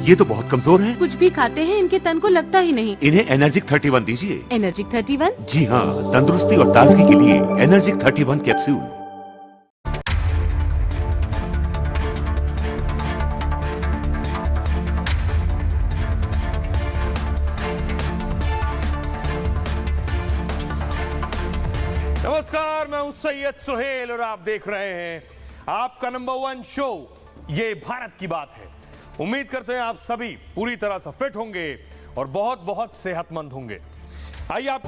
ये तो बहुत कमजोर हैं। कुछ भी खाते हैं इनके तन को लगता ही नहीं। इन्हें एनर्जिक 31 दीजिए। एनर्जिक 31? जी हाँ, तंदुरुस्ती और ताजगी के लिए एनर्जिक 31 कैप्सूल। नमस्कार, मैं हूं सैयद सुहेल और आप देख रहे हैं आपका नंबर 1 शो ये भारत की बात है। उम्मीद करते हैं आप सभी पूरी तरह से फिट होंगे और बहुत बहुत सेहतमंद होंगे। आइए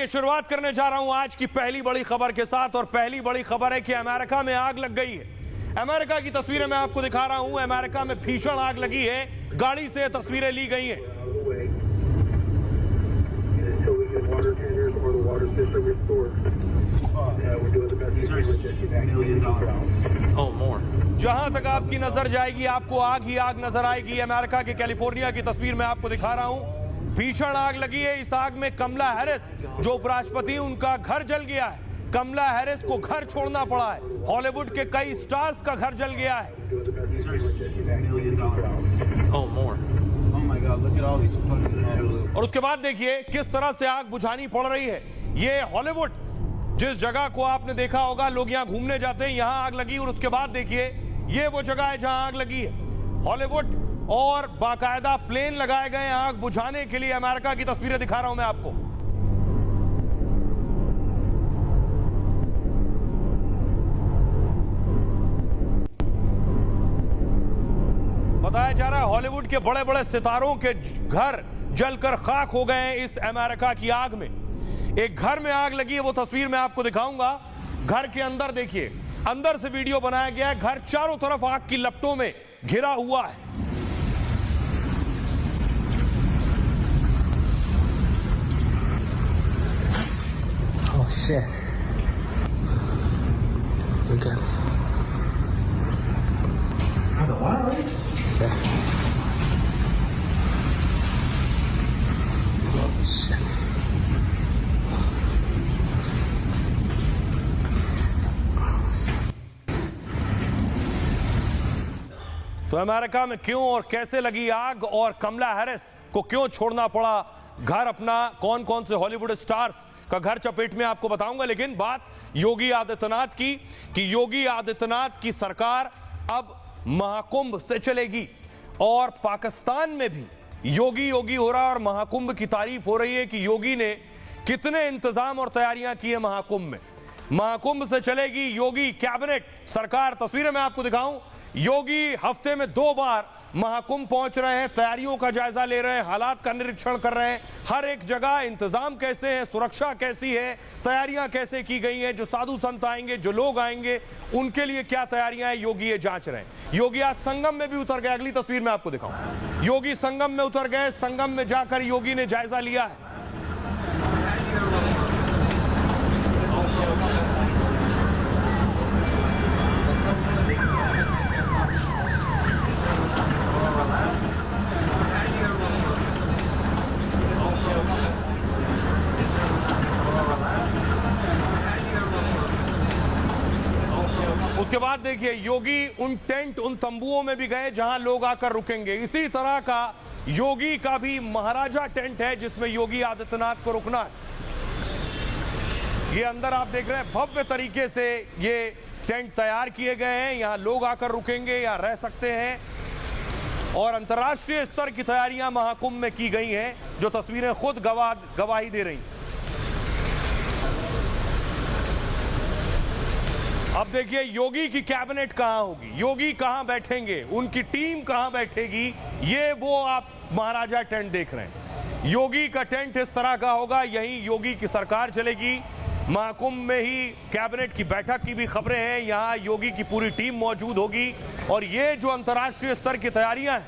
शुरुआत करने जा रहा हूं आज की पहली बड़ी खबर के साथ। और पहली बड़ी खबर है कि अमेरिका में आग लग गई है। अमेरिका की तस्वीरें मैं आपको दिखा रहा हूं। अमेरिका में भीषण आग लगी है। गाड़ी से तस्वीरें ली गई हैं। जहां तक आपकी नजर जाएगी आपको आग ही आग नजर आएगी। अमेरिका के कैलिफोर्निया की तस्वीर मैं आपको दिखा रहा हूं। भीषण आग लगी है। इस आग में कमला हैरिस जो उपराष्ट्रपति, उनका घर जल गया है। कमला हैरिस को घर छोड़ना पड़ा है। हॉलीवुड के कई स्टार्स का घर जल गया है। और उसके बाद देखिए किस तरह से आग बुझानी पड़ रही है। ये हॉलीवुड, जिस जगह को आपने देखा होगा, लोग यहां घूमने जाते हैं, यहां आग लगी। और उसके बाद देखिए ये वो जगह है जहां आग लगी है। हॉलीवुड, और बाकायदा प्लेन लगाए गए आग बुझाने के लिए। अमेरिका की तस्वीरें दिखा रहा हूं मैं आपको। बताया जा रहा है हॉलीवुड के बड़े बड़े सितारों के घर जलकर खाक हो गए हैं इस अमेरिका की आग में। एक घर में आग लगी है, वो तस्वीर मैं आपको दिखाऊंगा। घर के अंदर देखिए, अंदर से वीडियो बनाया गया है। घर चारों तरफ आग की लपटों में घिरा हुआ है। Oh shit. Okay. Yeah. Oh shit. तो अमेरिका में क्यों और कैसे लगी आग, और कमला हैरिस को क्यों छोड़ना पड़ा घर अपना, कौन कौन से हॉलीवुड स्टार्स का घर चपेट में, आपको बताऊंगा। लेकिन बात योगी आदित्यनाथ की, कि योगी आदित्यनाथ की सरकार अब महाकुंभ से चलेगी। और पाकिस्तान में भी योगी योगी हो रहा है और महाकुंभ की तारीफ हो रही है कि योगी ने कितने इंतजाम और तैयारियां की है महाकुंभ में। महाकुंभ से चलेगी योगी कैबिनेट सरकार। तस्वीरें मैं आपको दिखाऊं। योगी हफ्ते में 2 बार महाकुंभ पहुंच रहे हैं, तैयारियों का जायजा ले रहे हैं, हालात का निरीक्षण कर रहे हैं। हर एक जगह इंतजाम कैसे है, सुरक्षा कैसी है, तैयारियां कैसे की गई हैं, जो साधु संत आएंगे, जो लोग आएंगे, उनके लिए क्या तैयारियां हैं, योगी ये जांच रहे हैं। योगी आज संगम में भी उतर गए। अगली तस्वीर में आपको दिखाऊं। योगी संगम में उतर गए। संगम में जाकर योगी ने जायजा लिया है। उसके बाद देखिए योगी उन टेंट, उन तंबुओं में भी गए जहां लोग आकर रुकेंगे। इसी तरह का योगी का भी महाराजा टेंट है जिसमें योगी आदित्यनाथ को रुकना है। ये अंदर आप देख रहे हैं भव्य तरीके से ये टेंट तैयार किए गए हैं। यहां लोग आकर रुकेंगे या रह सकते हैं। और अंतर्राष्ट्रीय स्तर की तैयारियां महाकुंभ में की गई हैं, जो तस्वीरें खुद गवाही दे रही। अब देखिए योगी की कैबिनेट कहां होगी, योगी कहां बैठेंगे, उनकी टीम कहां बैठेगी, ये वो आप महाराजा टेंट देख रहे हैं। योगी का टेंट इस तरह का होगा, यहीं योगी की सरकार चलेगी। महाकुंभ में ही कैबिनेट की बैठक की भी खबरें हैं। यहां योगी की पूरी टीम मौजूद होगी। और ये जो अंतर्राष्ट्रीय स्तर की तैयारियां हैं,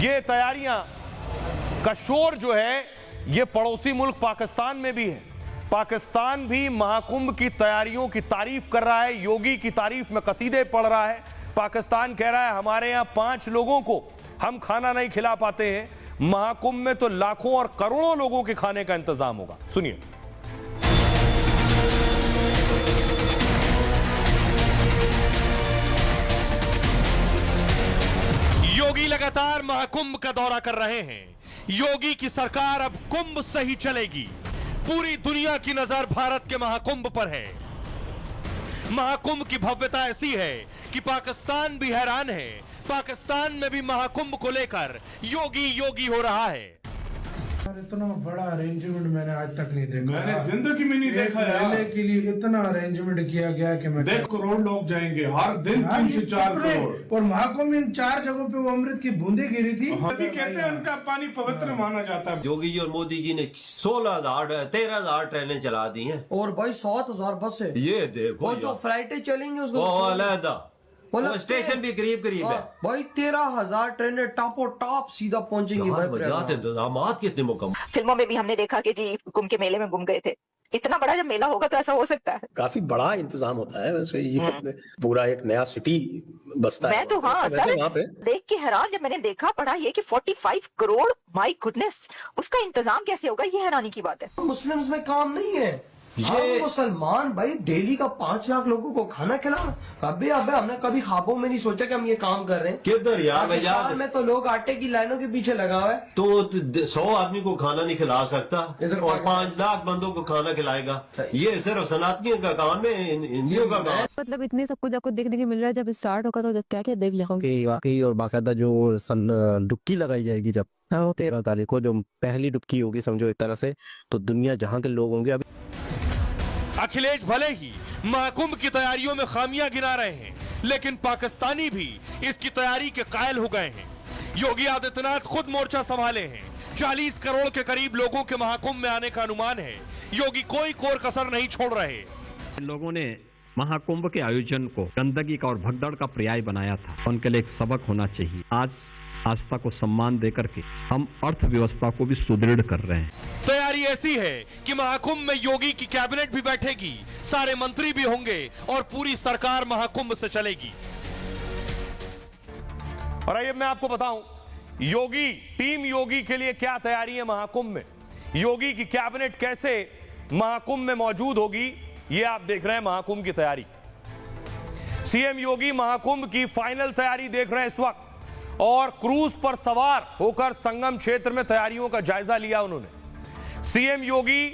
ये तैयारियां का शोर जो है ये पड़ोसी मुल्क पाकिस्तान में भी है। पाकिस्तान भी महाकुंभ की तैयारियों की तारीफ कर रहा है, योगी की तारीफ में कसीदे पढ़ रहा है। पाकिस्तान कह रहा है हमारे यहाँ 5 लोगों को हम खाना नहीं खिला पाते हैं, महाकुंभ में तो लाखों और करोड़ों लोगों के खाने का इंतजाम होगा। सुनिए। योगी लगातार महाकुंभ का दौरा कर रहे हैं। योगी की सरकार अब कुंभ से ही चलेगी। पूरी दुनिया की नजर भारत के महाकुंभ पर है। महाकुंभ की भव्यता ऐसी है कि पाकिस्तान भी हैरान है। पाकिस्तान में भी महाकुंभ को लेकर योगी योगी हो रहा है। इतना बड़ा अरेंजमेंट मैंने आज तक नहीं देखा। मैंने जिंदगी में नहीं देखा यार। मेले के लिए इतना अरेंजमेंट किया गया कि मैं 1 करोड़ लोग जाएंगे हर दिन, 3 से 4 करोड़। और महाकुंभ इन 4 जगहों पे वो अमृत की बूंदे गिरी थी। अभी कहते हैं उनका पानी पवित्र माना जाता है। योगी जी और मोदी जी ने 13,000 ट्रेनें चला दी हैं। और भाई 7,000 बस है। ये देखो जो फ्लाइटें चलेंगी उसको अलहदा स्टेशन भी करीब है। भाई 13,000 ट्रेनें टापो टाप सीधा पहुंचेंगी। इंतजाम कितने मुकम्मल। फिल्मों में भी हमने देखा कि जी कुंभ के मेले में गुम गए थे। इतना बड़ा जब मेला होगा तो ऐसा हो सकता है। काफी बड़ा इंतजाम होता है वैसे। ये पूरा एक नया सिटी बसता है। मैं तो हाँ सर देख के हैरान जब मैंने देखा पढ़ा ये कि 45 करोड़, माय गुडनेस, उसका इंतजाम कैसे होगा, ये हैरानी की बात है। मुस्लिम्स में काम नहीं है। ये मुसलमान भाई डेली का 5 लाख लोगों को खाना खिला। अबे हमने कभी ख्वाबों में नहीं सोचा कि हम ये काम कर रहे हैं। किधर यार पाकिस्तान में तो लोग आटे की लाइनों के पीछे लगा हुआ है। तो 100 आदमी को खाना नहीं खिला सकता और 5 लाख बंदों को खाना खिलाएगा। ये सिर्फ सनातनियों का काम है, हिंदियों का काम। मतलब इतने सब कुछ आपको देखने को मिल रहा है। जब स्टार्ट होगा तो क्या क्या देख लेंगे वाकई। और बाकायदा जो डुबकी लगाई जाएगी जब 13 तारीख को जो पहली डुबकी होगी समझो एक तरह से, तो दुनिया जहाँ के लोग होंगे। अभी अखिलेश भले ही महाकुंभ की तैयारियों में खामियां गिना रहे हैं, लेकिन पाकिस्तानी भी इसकी तैयारी के कायल हो गए हैं। योगी आदित्यनाथ खुद मोर्चा संभाले हैं। 40 करोड़ के करीब लोगों के महाकुंभ में आने का अनुमान है। योगी कोई कोर कसर नहीं छोड़ रहे। लोगों ने महाकुंभ के आयोजन को गंदगी का और भगदड़ का पर्याय बनाया था। उनके लिए एक सबक होना चाहिए। आज आस्था को सम्मान देकर के हम अर्थव्यवस्था को भी सुदृढ़ कर रहे हैं। तैयारी ऐसी है कि महाकुंभ में योगी की कैबिनेट भी बैठेगी, सारे मंत्री भी होंगे और पूरी सरकार महाकुंभ से चलेगी। और आइए मैं आपको बताऊं योगी टीम योगी के लिए क्या तैयारी है महाकुंभ में। योगी की कैबिनेट कैसे महाकुंभ में मौजूद होगी, ये आप देख रहे हैं महाकुंभ की तैयारी। सीएम योगी महाकुंभ की फाइनल तैयारी देख रहे हैं इस वक्त और क्रूज पर सवार होकर संगम क्षेत्र में तैयारियों का जायजा लिया उन्होंने। सीएम योगी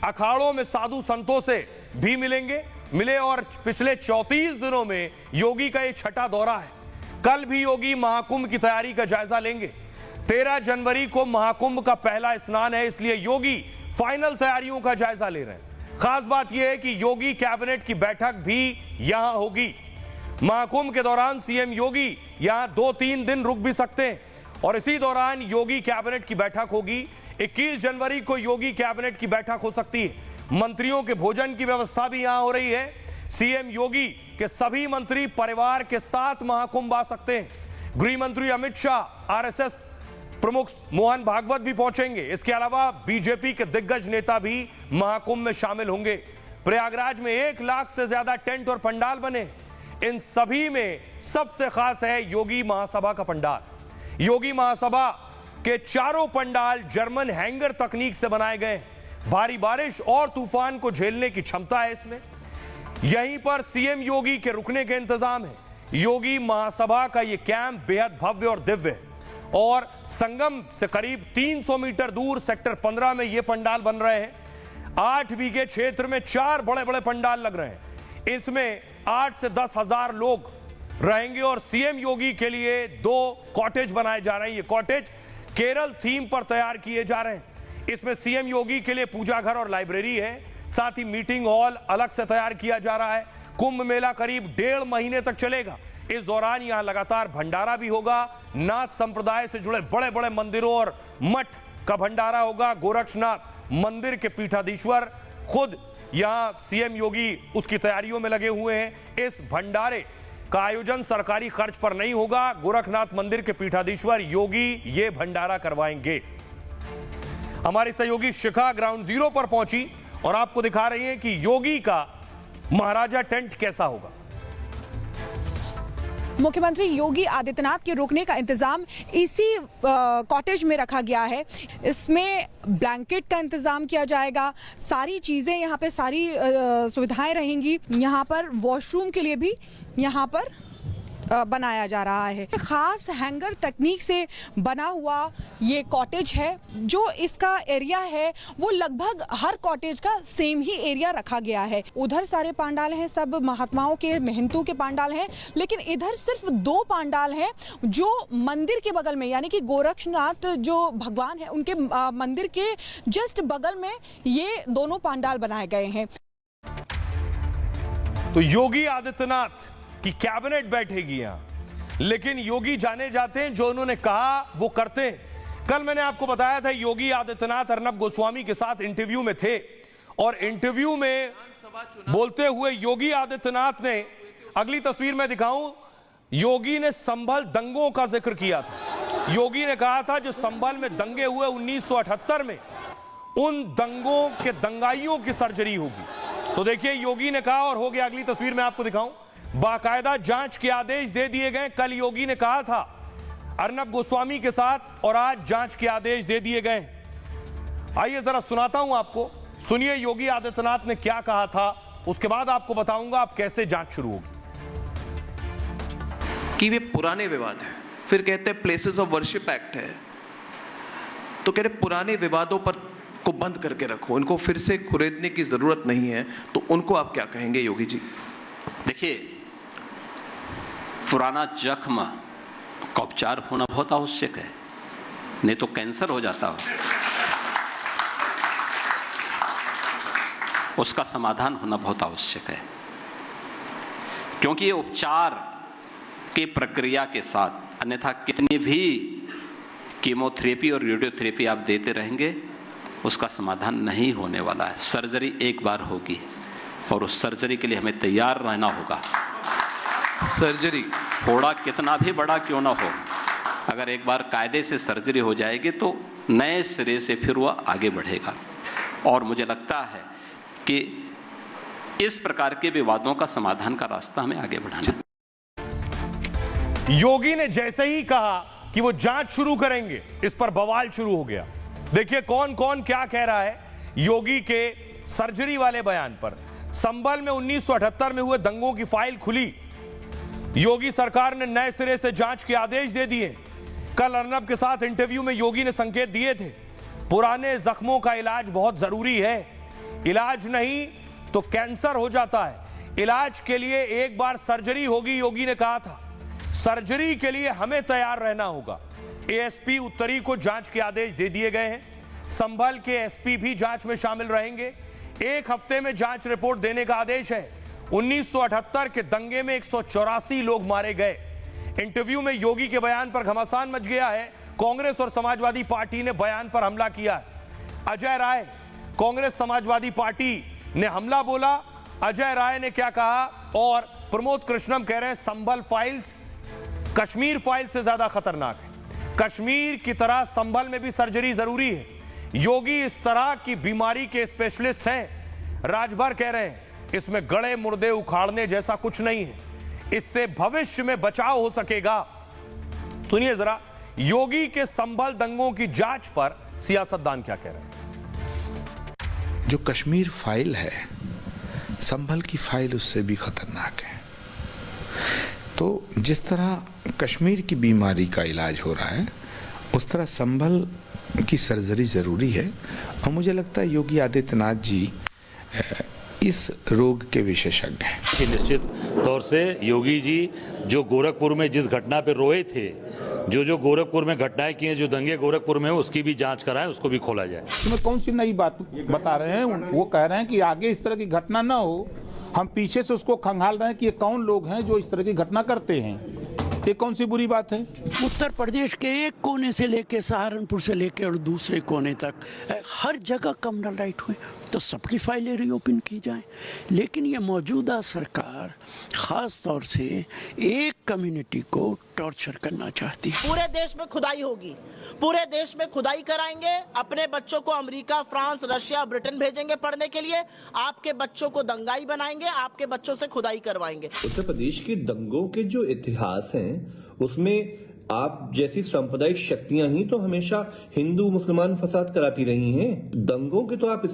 अखाड़ों में साधु संतों से भी मिले और पिछले 34 दिनों में योगी का ये 6ठा दौरा है। कल भी योगी महाकुंभ की तैयारी का जायजा लेंगे। 13 जनवरी को महाकुंभ का पहला स्नान है, इसलिए योगी फाइनल तैयारियों का जायजा ले रहे हैं। खास बात यह है कि योगी कैबिनेट की बैठक भी यहां होगी। महाकुंभ के दौरान सीएम योगी यहां 2-3 दिन रुक भी सकते हैं और इसी दौरान योगी कैबिनेट की बैठक होगी। 21 जनवरी को योगी कैबिनेट की बैठक हो सकती है। मंत्रियों के भोजन की व्यवस्था भी यहां हो रही है। सीएम योगी के सभी मंत्री परिवार के साथ महाकुंभ आ सकते हैं। गृह मंत्री अमित शाह, आरएसएस प्रमुख मोहन भागवत भी पहुंचेंगे। इसके अलावा बीजेपी के दिग्गज नेता भी महाकुंभ में शामिल होंगे। प्रयागराज में 1 लाख से ज्यादा टेंट और पंडाल बने। इन सभी में सबसे खास है योगी महासभा का पंडाल। योगी महासभा के चारों पंडाल जर्मन हैंगर तकनीक से बनाए गए। भारी बारिश और तूफान को झेलने की क्षमता है इसमें। यहीं पर सीएम योगी के रुकने के इंतजाम है। योगी महासभा का यह कैंप बेहद भव्य और दिव्य है और संगम से करीब 300 मीटर दूर सेक्टर 15 में यह पंडाल बन रहे हैं। 8 बीघे क्षेत्र में 4 बड़े बड़े पंडाल लग रहे हैं। इसमें 8 से 10 हजार लोग रहेंगे और सीएम योगी के लिए 2 कॉटेज बनाए जा रहे हैं। ये कॉटेज केरल थीम पर तैयार किए जा रहे हैं। इसमें सीएम योगी के लिए पूजा घर और लाइब्रेरी है, साथ ही मीटिंग हॉल अलग से तैयार किया जा रहा है। कुंभ मेला करीब 1.5 महीने तक चलेगा। इस दौरान यहां लगातार भंडारा भी होगा। नाथ संप्रदाय से जुड़े बड़े बड़े मंदिरों और मठ का भंडारा होगा। गोरक्षनाथ मंदिर के पीठाधीश्वर खुद यहां सीएम योगी उसकी तैयारियों में लगे हुए हैं। इस भंडारे का आयोजन सरकारी खर्च पर नहीं होगा। गोरखनाथ मंदिर के पीठाधीश्वर योगी ये भंडारा करवाएंगे। हमारी सहयोगी शिखा ग्राउंड जीरो पर पहुंची और आपको दिखा रही है कि योगी का महाराजा टेंट कैसा होगा। मुख्यमंत्री योगी आदित्यनाथ के रुकने का इंतजाम इसी कॉटेज में रखा गया है। इसमें ब्लैंकेट का इंतजाम किया जाएगा। सारी चीजें यहाँ पे सारी सुविधाएं रहेंगी। यहाँ पर वॉशरूम के लिए भी यहाँ पर बनाया जा रहा है। खास हैंगर तकनीक से बना हुआ ये कॉटेज है। जो इसका एरिया है वो लगभग हर कॉटेज का सेम ही एरिया रखा गया है। उधर सारे पांडाल हैं, सब महात्माओं के, महंतों के पांडाल हैं, लेकिन इधर सिर्फ 2 पांडाल हैं जो मंदिर के बगल में, यानी कि गोरक्षनाथ जो भगवान है उनके मंदिर के जस्ट बगल में ये दोनों पांडाल बनाए गए हैं। तो योगी आदित्यनाथ की कैबिनेट बैठेगी यहां, लेकिन योगी जाने जाते हैं, जो उन्होंने कहा वो करते हैं। कल मैंने आपको बताया था योगी आदित्यनाथ अर्नब गोस्वामी के साथ इंटरव्यू में थे, और इंटरव्यू में बोलते हुए योगी आदित्यनाथ ने, अगली तस्वीर में दिखाऊं, योगी ने संभल दंगों का जिक्र किया था। योगी ने कहा था जो संभल में दंगे हुए 1978 में, उन दंगों के दंगाइयों की सर्जरी होगी। तो देखिए योगी ने कहा, और हो गया, अगली तस्वीर में आपको दिखाऊं, बाकायदा जांच के आदेश दे दिए गए। कल योगी ने कहा था अर्नब गोस्वामी के साथ, और आज जांच के आदेश दे दिए गए। आइए जरा सुनाता हूं आपको, सुनिए योगी आदित्यनाथ ने क्या कहा था, उसके बाद आपको बताऊंगा अब कैसे जांच शुरू होगी। कि वे पुराने विवाद है, फिर कहते हैं प्लेसेस ऑफ वर्शिप एक्ट है, तो कह रहे पुराने विवादों पर को बंद करके रखो, इनको फिर से खुरेदने की जरूरत नहीं है। तो उनको आप क्या कहेंगे योगी जी? देखिए, पुराना जख्म का उपचार होना बहुत आवश्यक है, नहीं तो कैंसर हो जाता हो। उसका समाधान होना बहुत आवश्यक है, क्योंकि ये उपचार की प्रक्रिया के साथ, अन्यथा कितनी भी कीमोथेरेपी और रेडियोथेरेपी आप देते रहेंगे, उसका समाधान नहीं होने वाला है। सर्जरी एक बार होगी, और उस सर्जरी के लिए हमें तैयार रहना होगा। सर्जरी थोड़ा कितना भी बड़ा क्यों ना हो, अगर एक बार कायदे से सर्जरी हो जाएगी तो नए सिरे से फिर वह आगे बढ़ेगा। और मुझे लगता है कि इस प्रकार के विवादों का समाधान का रास्ता हमें आगे बढ़ाना है। योगी ने जैसे ही कहा कि वो जांच शुरू करेंगे, इस पर बवाल शुरू हो गया। देखिए कौन कौन क्या कह रहा है योगी के सर्जरी वाले बयान पर। संभल में 1978 में हुए दंगों की फाइल खुली, योगी सरकार ने नए सिरे से जांच के आदेश दे दिए। कल अर्नब के साथ इंटरव्यू में योगी ने संकेत दिए थे, पुराने जख्मों का इलाज बहुत जरूरी है, इलाज नहीं तो कैंसर हो जाता है, इलाज के लिए एक बार सर्जरी होगी। योगी ने कहा था सर्जरी के लिए हमें तैयार रहना होगा। एएसपी उत्तरी को जांच के आदेश दे दिए गए हैं, संभल के एसपी भी जांच में शामिल रहेंगे। 1 हफ्ते में जांच रिपोर्ट देने का आदेश है। 1978 के दंगे में 184 लोग मारे गए। इंटरव्यू में योगी के बयान पर घमासान मच गया है। कांग्रेस और समाजवादी पार्टी ने बयान पर हमला किया है। अजय राय, कांग्रेस समाजवादी पार्टी ने हमला बोला। अजय राय ने क्या कहा, और प्रमोद कृष्णम कह रहे हैं संभल फाइल्स कश्मीर फाइल से ज्यादा खतरनाक है, कश्मीर की तरह संभल में भी सर्जरी जरूरी है। योगी इस तरह की बीमारी के स्पेशलिस्ट हैं। राजभर कह रहे हैं इसमें गड़े मुर्दे उखाड़ने जैसा कुछ नहीं है, इससे भविष्य में बचाव हो सकेगा। सुनिए जरा योगी के संभल दंगों की जांच पर सियासतदान क्या कह रहे हैं। जो कश्मीर फाइल है, संभल की फाइल उससे भी खतरनाक है। तो जिस तरह कश्मीर की बीमारी का इलाज हो रहा है, उस तरह संभल की सर्जरी जरूरी है। और मुझे लगता है योगी आदित्यनाथ जी इस रोग के विशेषज्ञ हैं। निश्चित तौर से योगी जी जो गोरखपुर में जिस घटना पे रोए थे, जो गोरखपुर में घटनाएं की हैं, जो दंगे गोरखपुर में, उसकी भी जांच कराएं, उसको भी खोला जाए। इसमें कौन सी नई बात बता रहे हैं? वो कह रहे हैं कि आगे इस तरह की घटना ना हो, हम पीछे से उसको खंगाल रहे हैं कि ये कौन लोग हैं जो इस तरह की घटना करते हैं। ये कौन सी बुरी बात है? उत्तर प्रदेश के एक कोने से लेके सहारनपुर से लेके और दूसरे कोने तक हर जगह कम्युनल राइट हुए, तो सबकी फाइलें रीओपन की जाएं। लेकिन ये मौजूदा सरकार खास तौर से एक कम्युनिटी को टॉर्चर करना चाहती है। पूरे देश में खुदाई होगी, पूरे देश में खुदाई कराएंगे, अपने बच्चों को अमेरिका, फ्रांस, रशिया, ब्रिटेन भेजेंगे पढ़ने के लिए, आपके बच्चों को दंगाई बनाएंगे, आपके बच्चों से खुदाई करवाएंगे। उत्तर प्रदेश के दंगों के जो इतिहास हैं, उसमें आप जैसी सांप्रदायिक शक्तियां ही तो हमेशा हिंदू मुसलमान फसाद कराती रही हैं। दंगों के तो आप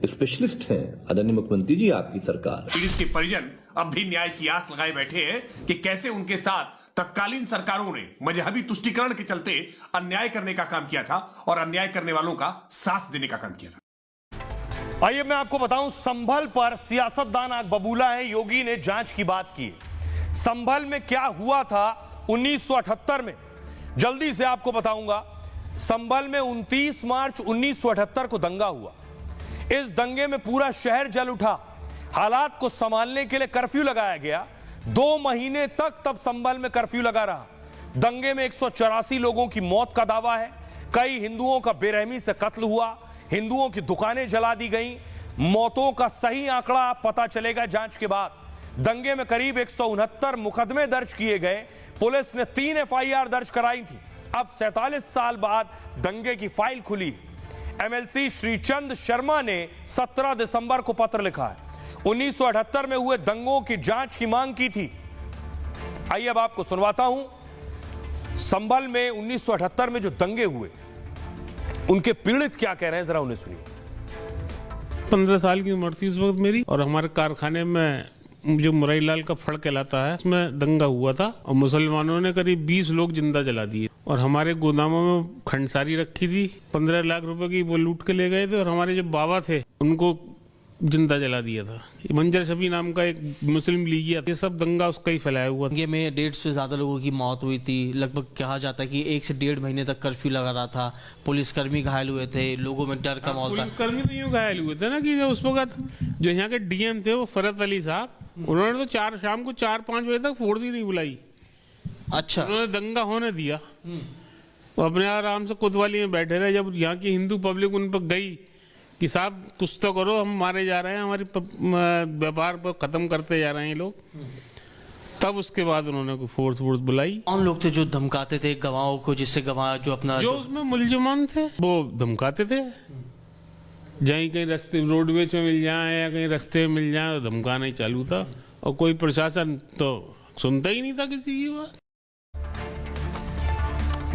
स्पेशलिस्ट हैं आदरणीय मुख्यमंत्री जी, आपकी सरकार। पीड़ित के परिजन अब भी न्याय की आस लगाए बैठे हैं कि कैसे उनके साथ तत्कालीन सरकारों ने मजहबी तुष्टीकरण के चलते अन्याय करने का काम किया था और अन्याय करने वालों का साथ देने का काम किया था। आइए मैं आपको बताऊं, संभल पर सियासतदान आग बबूला है। योगी ने जांच की बात की। संभल में क्या हुआ था 1978 में, जल्दी से आपको बताऊंगा। संभल में 29 मार्च 1978 को दंगा हुआ। इस दंगे में पूरा शहर जल उठा। हालात को संभालने के लिए कर्फ्यू लगाया गया। 2 महीने तक तब संभल में कर्फ्यू लगा रहा। दंगे में 184 लोगों की मौत का दावा है। कई हिंदुओं का बेरहमी से कत्ल हुआ। हिंदुओं की दुकानें जला दी गईं। मौतों का सही आंकड़ा पता चलेगा जांच के बाद। दंगे में करीब 169 मुकदमे दर्ज किए गए। पुलिस ने 3 FIR दर्ज कराई थी। अब 47 साल बाद दंगे की फाइल खुली। MLC श्रीचंद शर्मा ने 17 दिसंबर को पत्र लिखा है। 1978 में हुए दंगों की जांच की मांग की थी। आइए अब आपको सुनवाता हूं, संभल में 1978 में जो दंगे हुए उनके पीड़ित क्या कह रहे हैं, जरा उन्हें सुनिए। 15 साल की उम्र थी उस वक्त मेरी, और हमारे कारखाने में जो मुरईलाल का फड़ कहलाता है उसमें दंगा हुआ था और मुसलमानों ने करीब 20 लोग जिंदा जला दिए। और हमारे गोदामों में खंडसारी रखी थी, 15 लाख रुपए की, वो लूट के ले गए थे। और हमारे जो बाबा थे उनको जिंदा जला दिया था। मंजर शफी नाम का एक मुस्लिम लीगिया, ये सब दंगा उसका ही फैलाया हुआ। दंगे में 150 से ज्यादा लोगों की मौत हुई थी। लगभग कहा जाता है कि 1 से 1.5 महीने तक कर्फ्यू लगा रहा था। पुलिसकर्मी घायल हुए थे, लोगों में डर का माहौल था। पुलिसकर्मी तो यूँ घायल हुए थे ना कि उस वक्त जो यहाँ के DM थे वो फरत अली साहब, उन्होंने तो शाम को 4-5 बजे तक फोर्स ही नहीं बुलाई। अच्छा, उन्होंने दंगा होने दिया। वो अपने आराम से कोतवाली में बैठे रहे। जब यहाँ की हिंदू पब्लिक उन पर गई कि साहब कुछ तो करो, हम मारे जा रहे हैं, हमारी व्यापार पर खत्म करते जा रहे हैं लोग, तब उसके बाद उन्होंने कोई फोर्स बुलाई। कौन लोग थे जो धमकाते थे गवाहों को, जिससे गवाह जो अपना जो उसमें मुलजमान थे वो धमकाते थे। जहीं कहीं रास्ते रोडवेज में मिल जाए या कहीं रास्ते में मिल जाए तो धमकाना ही चालू था। और कोई प्रशासन तो सुनता ही नहीं था किसी की बात।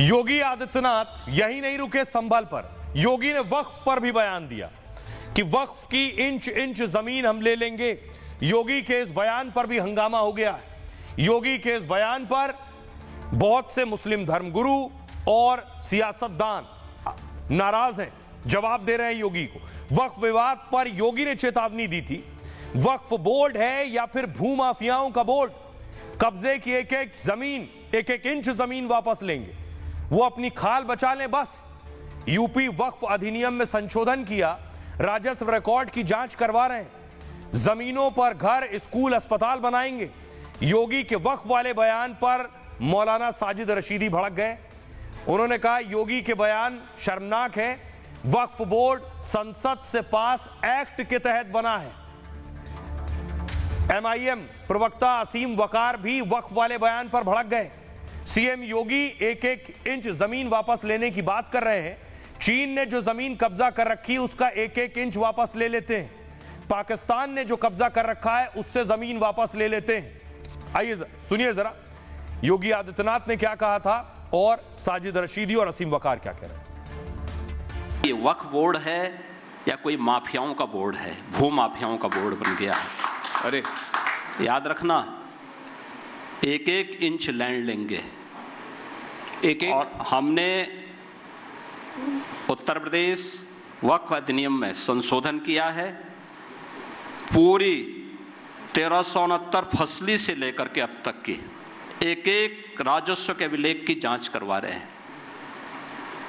योगी आदित्यनाथ यही नहीं रुके संभल पर। योगी ने वक्फ पर भी बयान दिया कि वक्फ की इंच इंच जमीन हम ले लेंगे। योगी के इस बयान पर भी हंगामा हो गया है। योगी के इस बयान पर बहुत से मुस्लिम धर्मगुरु और सियासतदान नाराज हैं, जवाब दे रहे हैं योगी को। वक्फ विवाद पर योगी ने चेतावनी दी थी। वक्फ बोर्ड है या फिर भूमाफियाओं का बोर्ड, कब्जे की एक एक जमीन, एक एक इंच जमीन वापस लेंगे। वो अपनी खाल बचा लें बस। यूपी वक्फ अधिनियम में संशोधन किया, राजस्व रिकॉर्ड की जांच करवा रहे हैं। जमीनों पर घर, स्कूल, अस्पताल बनाएंगे। योगी के वक्फ वाले बयान पर मौलाना साजिद रशीदी भड़क गए। उन्होंने कहा योगी के बयान शर्मनाक है। वक्फ बोर्ड संसद से पास एक्ट के तहत बना है। MIM प्रवक्ता असीम वकार भी वक्फ वाले बयान पर भड़क गए। CM योगी एक एक इंच जमीन वापस लेने की बात कर रहे हैं। चीन ने जो जमीन कब्जा कर रखी उसका एक एक इंच वापस ले लेते हैं। पाकिस्तान ने जो कब्जा कर रखा है उससे जमीन वापस ले लेते हैं। आइए सुनिए जरा योगी आदित्यनाथ ने क्या कहा था और साजिद रशीदी और असीम वकार क्या कह रहे हैं। ये वक्फ बोर्ड है या कोई माफियाओं का बोर्ड है? भू माफियाओं का बोर्ड बन गया है। अरे याद रखना, एक एक इंच लैंड लेंगे, एक एक। और हमने उत्तर प्रदेश वक्फ अधिनियम में संशोधन किया है। पूरी 1369 फसली से लेकर के अब तक की एक एक राजस्व के अभिलेख की जांच करवा रहे हैं।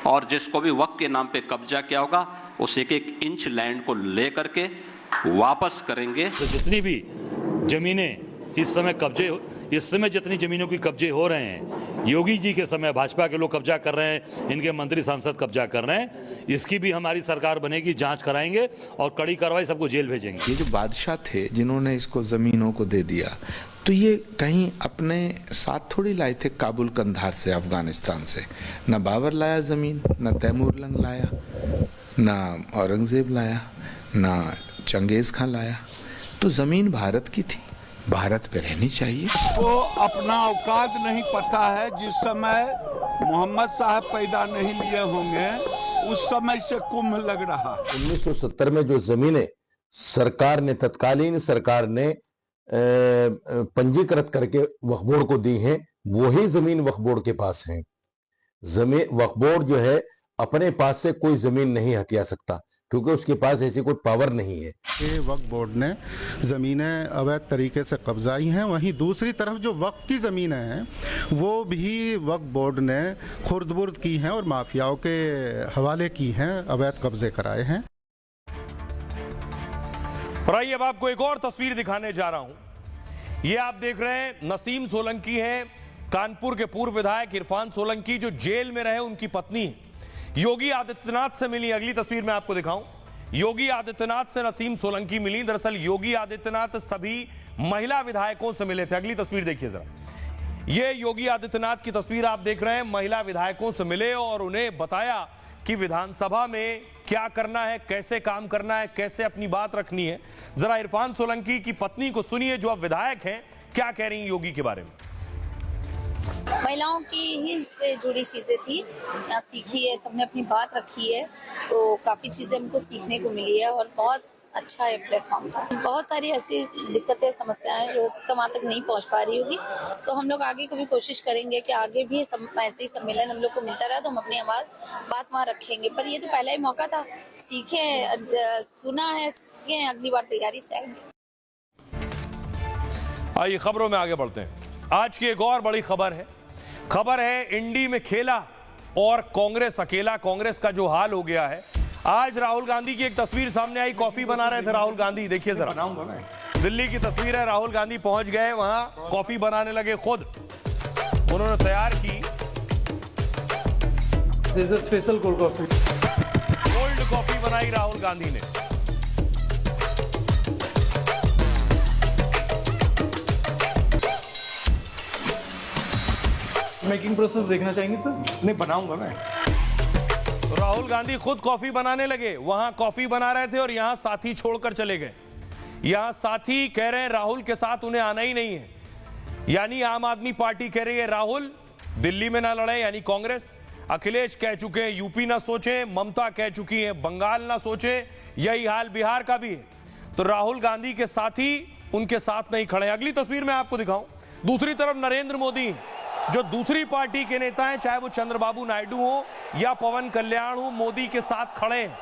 और जिसको भी वक्फ के नाम पे कब्जा किया होगा उस एक एक इंच लैंड को लेकर के वापस करेंगे। तो जितनी भी जमीनें इस समय जितनी जमीनों की कब्जे हो रहे हैं, योगी जी के समय भाजपा के लोग कब्जा कर रहे हैं, इनके मंत्री सांसद कब्जा कर रहे हैं, इसकी भी हमारी सरकार बनेगी, जांच कराएंगे और कड़ी कार्रवाई, सबको जेल भेजेंगे। ये जो बादशाह थे जिन्होंने इसको जमीनों को दे दिया, तो ये कहीं अपने साथ थोड़ी लाए थे काबुल कंधार से, अफगानिस्तान से। न बाबर लाया जमीन, न तैमूरलंग लाया, न औरंगजेब लाया, न चंगेज खां लाया। तो जमीन भारत की थी, भारत पे रहनी चाहिए। तो अपना औकात नहीं पता है। जिस समय मोहम्मद साहब पैदा नहीं लिए होंगे उस समय से कुंभ लग रहा। 1970 में जो जमीनें सरकार ने, तत्कालीन सरकार ने पंजीकृत करके वक्फ बोर्ड को दी हैं, वही जमीन वक्फ बोर्ड के पास है। जमीन वक्फ बोर्ड जो है अपने पास से कोई जमीन नहीं हथिया सकता, क्योंकि उसके पास ऐसी कोई पावर नहीं है। ये वक्फ बोर्ड ने ज़मीनें अवैध तरीके से कब्जाई हैं, वहीं दूसरी तरफ जो वक्फ की ज़मीनें हैं वो भी वक्फ बोर्ड ने खुर्द-बुर्द की हैं और माफियाओं के हवाले की हैं, अवैध कब्जे कराए हैं। और आइए अब आपको एक और तस्वीर दिखाने जा रहा हूं। ये आप देख रहे हैं नसीम सोलंकी है, कानपुर के पूर्व विधायक इरफान सोलंकी जो जेल में रहे, उनकी पत्नी है। योगी आदित्यनाथ से मिली। अगली तस्वीर मैं आपको दिखाऊं। योगी आदित्यनाथ से नसीम सोलंकी मिली। दरअसल योगी आदित्यनाथ सभी महिला विधायकों से मिले थे। अगली तस्वीर देखिए जरा। ये योगी आदित्यनाथ की तस्वीर आप देख रहे हैं। महिला विधायकों से मिले और उन्हें बताया कि विधानसभा में क्या करना है, कैसे काम करना है, कैसे अपनी बात रखनी है। जरा इरफान सोलंकी की पत्नी को सुनिए, जो अब विधायक हैं, क्या कह रही हैं योगी के बारे में। महिलाओं की ही से जुड़ी चीजें थी, यहाँ सीखी है, सबने अपनी बात रखी है, तो काफी चीजें हमको सीखने को मिली है और बहुत अच्छा है प्लेटफॉर्म था। बहुत सारी ऐसी दिक्कतें, समस्याएं जो सब तक वहाँ तक नहीं पहुँच पा रही होगी, तो हम लोग आगे को भी कोशिश करेंगे कि आगे भी ऐसे ही सम्मेलन हम लोग को मिलता रहा तो हम अपनी आवाज बात वहाँ रखेंगे। पर ये तो पहला ही मौका था, सीखें, सुना है, सीखें, अगली बार तैयारी से आएंगे। आइए खबरों में आगे बढ़ते हैं। आज की एक और बड़ी खबर है इंडी में खेला और कांग्रेस अकेला। कांग्रेस का जो हाल हो गया है। आज राहुल गांधी की एक तस्वीर सामने आई, कॉफी बना रहे थे राहुल गांधी, देखिए जरा। दिल्ली की तस्वीर है, राहुल गांधी पहुंच गए वहां, कॉफी बनाने लगे खुद, उन्होंने तैयार की। This is special cold coffee. Cold coffee बनाई राहुल गांधी ने। मेकिंग प्रोसेस देखना चाहेंगे सर? नहीं, बनाऊंगा मैं। राहुल गांधी खुद कॉफी बनाने लगे, वहां कॉफी बना रहे थे और यहां साथी छोड़कर चले गए। यहां साथी कह रहे हैं राहुल के साथ उन्हें आना ही नहीं है, यानी आम आदमी पार्टी कह रही है राहुल दिल्ली में ना लड़े, यानी कांग्रेस। अखिलेश कह चुके हैं यूपी ना सोचे, ममता कह चुकी है बंगाल ना सोचे, यही हाल बिहार का भी है। तो राहुल गांधी के साथी उनके साथ नहीं खड़े। अगली तस्वीर में आपको दिखाऊं। दूसरी तरफ नरेंद्र मोदी, जो दूसरी पार्टी के नेता हैं, चाहे वो चंद्रबाबू नायडू हो या पवन कल्याण हो, मोदी के साथ खड़े हैं।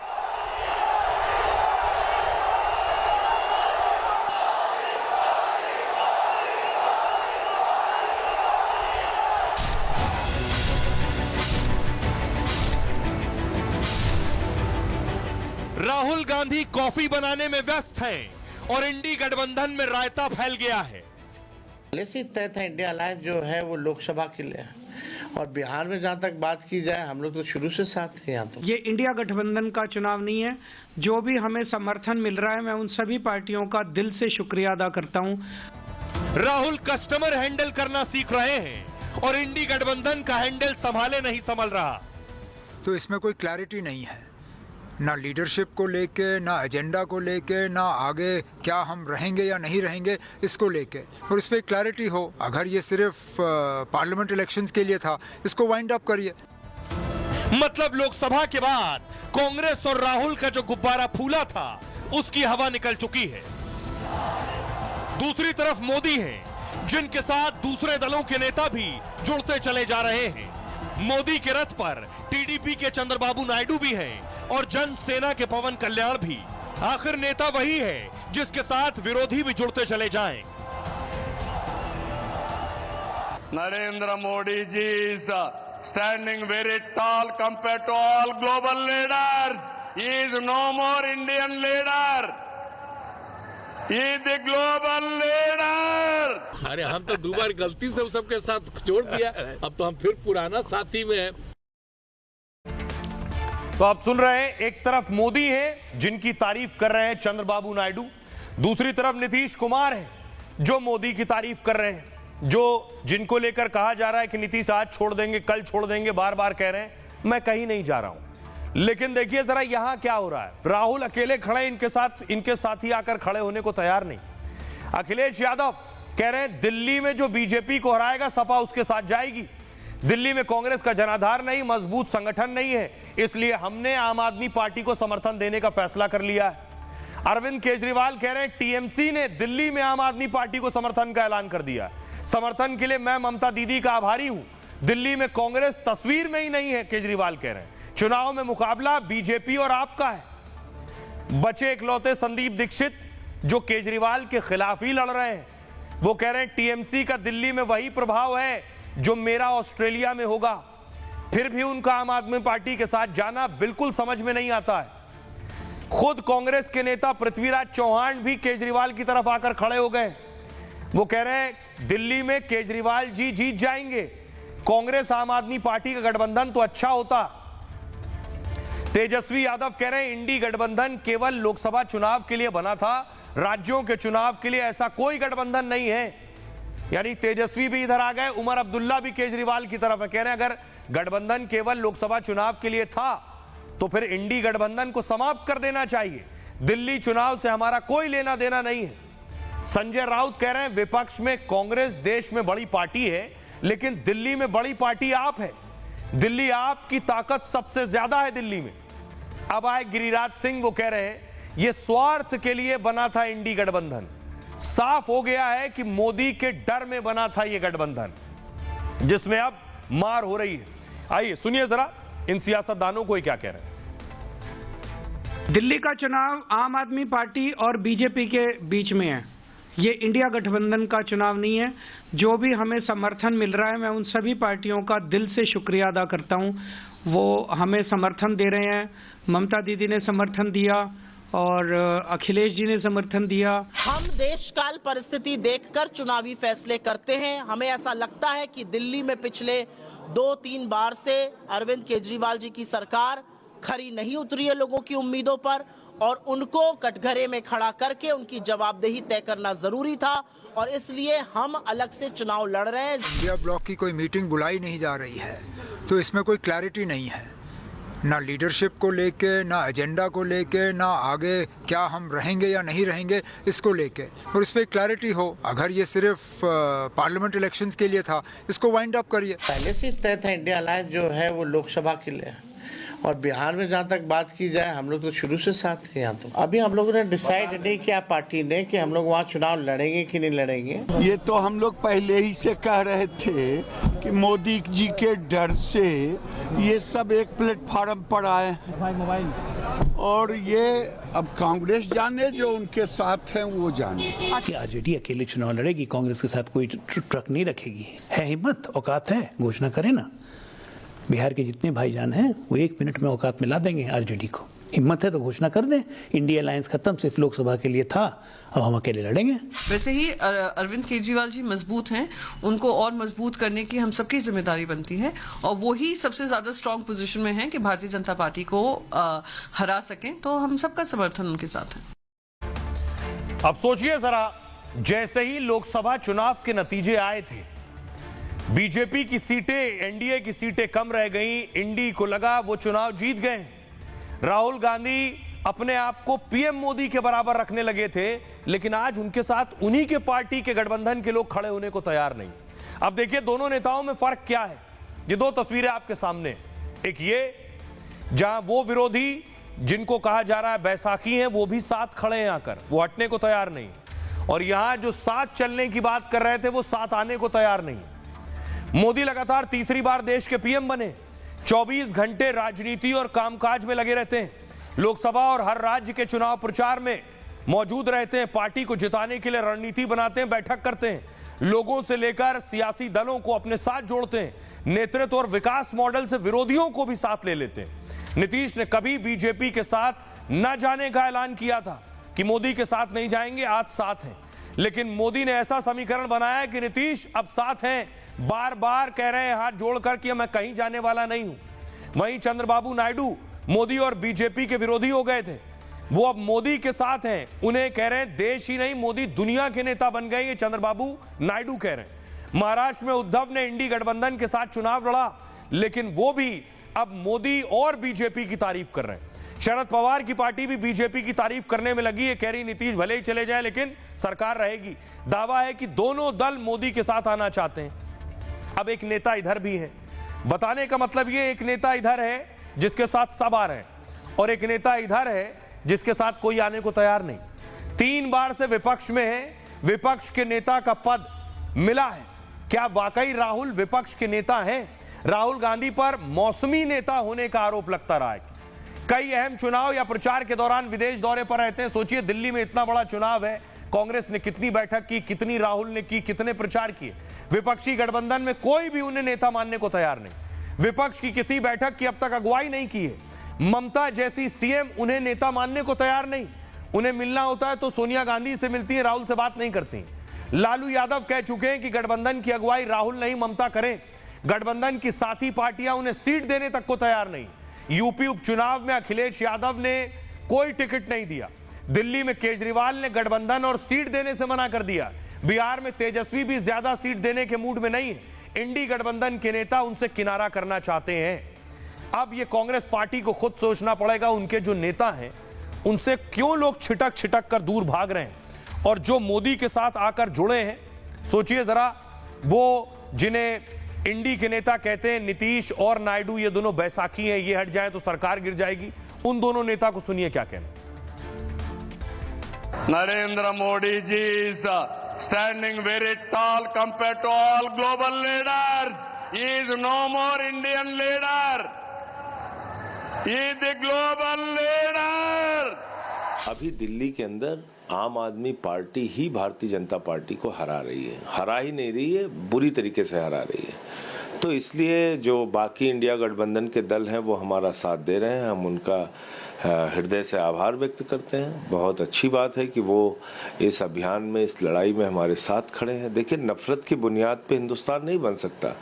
राहुल गांधी कॉफी बनाने में व्यस्त हैं और इंडी गठबंधन में रायता फैल गया है। पहले से तय था इंडिया अलायंस जो है वो लोकसभा के लिए है, और बिहार में जहाँ तक बात की जाए हम लोग तो शुरू से साथ थे। यहाँ तो ये इंडिया गठबंधन का चुनाव नहीं है, जो भी हमें समर्थन मिल रहा है मैं उन सभी पार्टियों का दिल से शुक्रिया अदा करता हूँ। राहुल कस्टमर हैंडल करना सीख रहे हैं और इंडी गठबंधन का हैंडल संभाले नहीं संभल रहा। तो इसमें कोई क्लैरिटी नहीं है, ना लीडरशिप को लेके, ना एजेंडा को लेके, ना आगे क्या हम रहेंगे या नहीं रहेंगे इसको लेके, और इस पर क्लैरिटी हो। अगर ये सिर्फ पार्लियामेंट इलेक्शंस के लिए था, इसको वाइंड अप करिए। मतलब लोकसभा के बाद कांग्रेस और राहुल का जो गुब्बारा फूला था उसकी हवा निकल चुकी है। दूसरी तरफ मोदी हैं, जिनके साथ दूसरे दलों के नेता भी जुड़ते चले जा रहे हैं। मोदी के रथ पर टीडीपी के चंद्रबाबू नायडू भी हैं और जन सेना के पवन कल्याण भी। आखिर नेता वही है जिसके साथ विरोधी भी जुड़ते चले जाएं। Narendra Modi ji is standing very tall compare to all global leaders. He is no more Indian leader. He is the global leader. अरे हम तो दो बार गलती से सबके साथ जोड़ दिया, अब तो हम फिर पुराना साथी में हैं। तो आप सुन रहे हैं, एक तरफ मोदी है जिनकी तारीफ कर रहे हैं चंद्रबाबू नायडू, दूसरी तरफ नीतीश कुमार है जो मोदी की तारीफ कर रहे हैं, जिनको लेकर कहा जा रहा है कि नीतीश आज छोड़ देंगे, कल छोड़ देंगे, बार बार कह रहे हैं मैं कहीं नहीं जा रहा हूं। लेकिन देखिए जरा यहां क्या हो रहा है। राहुल अकेले खड़े, इनके साथी आकर खड़े होने को तैयार नहीं। अखिलेश यादव कह रहे हैं दिल्ली में जो बीजेपी को हराएगा सपा उसके साथ जाएगी। दिल्ली में कांग्रेस का जनाधार नहीं, मजबूत संगठन नहीं है, इसलिए हमने आम आदमी पार्टी को समर्थन देने का फैसला कर लिया है। अरविंद केजरीवाल कह रहे हैं टीएमसी ने दिल्ली में आम आदमी पार्टी को समर्थन का ऐलान कर दिया। समर्थन के लिए मैं ममता दीदी का आभारी हूं। दिल्ली में कांग्रेस तस्वीर में ही नहीं है, केजरीवाल कह रहे हैं। चुनाव में मुकाबला बीजेपी और आपका है। बचे इकलौते संदीप दीक्षित जो केजरीवाल के खिलाफ ही लड़ रहे हैं, वो कह रहे हैं टीएमसी का दिल्ली में वही प्रभाव है जो मेरा ऑस्ट्रेलिया में होगा। फिर भी उनका आम आदमी पार्टी के साथ जाना बिल्कुल समझ में नहीं आता है। खुद कांग्रेस के नेता पृथ्वीराज चौहान भी केजरीवाल की तरफ आकर खड़े हो गए। वो कह रहे हैं दिल्ली में केजरीवाल जी जीत जाएंगे, कांग्रेस आम आदमी पार्टी का गठबंधन तो अच्छा होता। तेजस्वी यादव कह रहे हैं इंडी गठबंधन केवल लोकसभा चुनाव के लिए बना था, राज्यों के चुनाव के लिए ऐसा कोई गठबंधन नहीं है। यानी तेजस्वी भी इधर आ गए, उमर अब्दुल्ला भी केजरीवाल की तरफ है, कह रहे हैं अगर गठबंधन केवल लोकसभा चुनाव के लिए था तो फिर इंडी गठबंधन को समाप्त कर देना चाहिए। दिल्ली चुनाव से हमारा कोई लेना देना नहीं है। संजय राउत कह रहे हैं विपक्ष में कांग्रेस देश में बड़ी पार्टी है, लेकिन दिल्ली में बड़ी पार्टी आप है। दिल्ली आपकी ताकत सबसे ज्यादा है दिल्ली में। अब आए गिरिराज सिंह, वो कह रहे हैं यह स्वार्थ के लिए बना था इंडी गठबंधन। साफ हो गया है कि मोदी के डर में बना था यह गठबंधन, जिसमें अब मार हो रही है। आइए सुनिए जरा इन सियासतदानों को क्या कह रहे हैं। दिल्ली का चुनाव आम आदमी पार्टी और बीजेपी के बीच में है। ये इंडिया गठबंधन का चुनाव नहीं है। जो भी हमें समर्थन मिल रहा है, मैं उन सभी पार्टियों का दिल से शुक्रिया अदा करता हूं। वो हमें समर्थन दे रहे हैं। ममता दीदी ने समर्थन दिया और अखिलेश जी ने समर्थन दिया। हम देशकाल परिस्थिति देखकर चुनावी फैसले करते हैं। हमें ऐसा लगता है कि दिल्ली में पिछले 2-3 बार से अरविंद केजरीवाल जी की सरकार खरी नहीं उतरी है लोगों की उम्मीदों पर, और उनको कटघरे में खड़ा करके उनकी जवाबदेही तय करना जरूरी था, और इसलिए हम अलग से चुनाव लड़ रहे हैं। इंडिया ब्लॉक की कोई मीटिंग बुलाई नहीं जा रही है, तो इसमें कोई क्लैरिटी नहीं है, ना लीडरशिप को लेके, ना एजेंडा को लेके, ना आगे क्या हम रहेंगे या नहीं रहेंगे इसको लेके, और इस पर क्लैरिटी हो। अगर ये सिर्फ पार्लियामेंट इलेक्शंस के लिए था, इसको वाइंड अप करिए। पहले से तय था इंडिया अलायंस जो है वो लोकसभा के लिए, और बिहार में जहाँ तक बात की जाए हम लोग तो शुरू से साथ थे। यहाँ तो अभी हम लोगों ने डिसाइड नहीं किया पार्टी ने कि हम लोग वहाँ चुनाव लड़ेंगे कि नहीं लड़ेंगे। ये तो हम लोग पहले ही से कह रहे थे कि मोदी जी के डर से ये सब एक प्लेटफॉर्म पर आए, और ये अब कांग्रेस जाने, जो उनके साथ हैं वो जाने। आरजेडी अकेले चुनाव लड़ेगी, कांग्रेस के साथ कोई ट्रक नहीं रखेगी। है हिम्मत, औकात है, घोषणा करे ना। बिहार के जितने भाईजान हैं वो 1 मिनट में औकात में ला देंगे आरजेडी को। हिम्मत है तो घोषणा कर दें, इंडिया अलायंस खत्म, सिर्फ लोकसभा के लिए था, अब हम अकेले लड़ेंगे। वैसे ही अरविंद केजरीवाल जी मजबूत हैं, उनको और मजबूत करने की हम सबकी जिम्मेदारी बनती है, और वो ही सबसे ज्यादा स्ट्रांग पोजीशन में हैं कि भारतीय जनता पार्टी को हरा सकें, तो हम सबका समर्थन उनके साथ है। अब सोचिए जरा, जैसे ही लोकसभा चुनाव के नतीजे आए थे, बीजेपी की सीटें, एनडीए की सीटें कम रह गई, इंडी को लगा वो चुनाव जीत गए। राहुल गांधी अपने आप को पीएम मोदी के बराबर रखने लगे थे, लेकिन आज उनके साथ उन्हीं के पार्टी के गठबंधन के लोग खड़े होने को तैयार नहीं। अब देखिए दोनों नेताओं में फर्क क्या है। ये 2 तस्वीरें आपके सामने, एक ये जहां वो विरोधी जिनको कहा जा रहा है बैसाखी हैं, वो भी साथ खड़े हैं आकर, वो हटने को तैयार नहीं, और यहां जो साथ चलने की बात कर रहे थे वो साथ आने को तैयार नहीं। मोदी लगातार तीसरी बार देश के पीएम बने, 24 घंटे राजनीति और कामकाज में लगे रहते हैं, लोकसभा और हर राज्य के चुनाव प्रचार में मौजूद रहते हैं, पार्टी को जिताने के लिए रणनीति बनाते हैं, बैठक करते हैं, लोगों से लेकर सियासी दलों को अपने साथ जोड़ते हैं, नेतृत्व और विकास मॉडल से विरोधियों को भी साथ ले लेते हैं। नीतीश ने कभी बीजेपी के साथ न जाने का ऐलान किया था कि मोदी के साथ नहीं जाएंगे, आज साथ हैं, लेकिन मोदी ने ऐसा समीकरण बनाया कि नीतीश अब साथ हैं, बार बार कह रहे हैं हाथ जोड़कर कि मैं कहीं जाने वाला नहीं हूं। वहीं चंद्रबाबू नायडू मोदी और बीजेपी के विरोधी हो गए थे, वो अब मोदी के साथ हैं, उन्हें कह रहे हैं देश ही नहीं मोदी दुनिया के नेता बन गए, ये चंद्रबाबू नायडू कह रहे हैं। महाराष्ट्र में उद्धव ने इंडी गठबंधन के साथ चुनाव लड़ा, लेकिन वो भी अब मोदी और बीजेपी की तारीफ कर रहे हैं। शरद पवार की पार्टी भी बीजेपी की तारीफ करने में लगी है, कह रही नीतीश भले ही चले जाए लेकिन सरकार रहेगी। दावा है कि दोनों दल मोदी के साथ आना चाहते हैं। अब एक नेता इधर भी है, बताने का मतलब ये, एक नेता इधर है जिसके साथ सब आ रहे हैं, और एक नेता इधर है जिसके साथ कोई आने को तैयार नहीं। 3 बार से विपक्ष में है, विपक्ष के नेता का पद मिला है। क्या वाकई राहुल विपक्ष के नेता हैं? राहुल गांधी पर मौसमी नेता होने का आरोप लगता रहा है। कई अहम चुनाव या प्रचार के दौरान विदेश दौरे पर रहते हैं। सोचिए, दिल्ली में इतना बड़ा चुनाव है, कांग्रेस ने कितनी बैठक की, कितनी राहुल ने की, कितने प्रचार किए। विपक्षी गठबंधन में कोई भी उन्हें नेता मानने को तैयार नहीं। विपक्ष की किसी बैठक की अब तक अगुवाई नहीं की है। ममता जैसी सीएम उन्हें नेता मानने को तैयार नहीं। उन्हें मिलना होता है तो सोनिया गांधी से मिलती है, राहुल से बात नहीं करती। लालू यादव कह चुके हैं कि गठबंधन की अगुवाई राहुल नहीं ममता करें। गठबंधन की साथी पार्टियां उन्हें सीट देने तक को तैयार नहीं। यूपी उपचुनाव में अखिलेश यादव ने कोई टिकट नहीं दिया। दिल्ली में केजरीवाल ने गठबंधन और सीट देने से मना कर दिया। बिहार में तेजस्वी भी ज्यादा सीट देने के मूड में नहीं है। इंडी गठबंधन के नेता उनसे किनारा करना चाहते हैं। अब ये कांग्रेस पार्टी को खुद सोचना पड़ेगा, उनके जो नेता हैं उनसे क्यों लोग छिटक छिटक कर दूर भाग रहे हैं। और जो मोदी के साथ आकर जुड़े हैं, सोचिए जरा, वो जिन्हें इंडी के नेता कहते हैं, नीतीश और नायडू, ये दोनों बैसाखी हैं, ये हट जाए तो सरकार गिर जाएगी। उन दोनों नेता को सुनिए क्या कहना। Narendra Modi ji is standing very tall compared to all global leaders. He is no more Indian leader. He is the global leader. अभी दिल्ली के अंदर आम आदमी पार्टी ही भारतीय जनता पार्टी को हरा रही है। हरा ही नहीं रही है, बुरी तरीके से हरा रही है। तो इसलिए जो बाकी इंडिया गठबंधन के दल हैं वो हमारा साथ दे रहे हैं। हम उनका हृदय से आभार व्यक्त करते हैं। बहुत अच्छी बात है कि वो इस अभियान में, इस लड़ाई में हमारे साथ खड़े हैं। देखिए, नफरत की बुनियाद पे हिंदुस्तान नहीं बन सकता।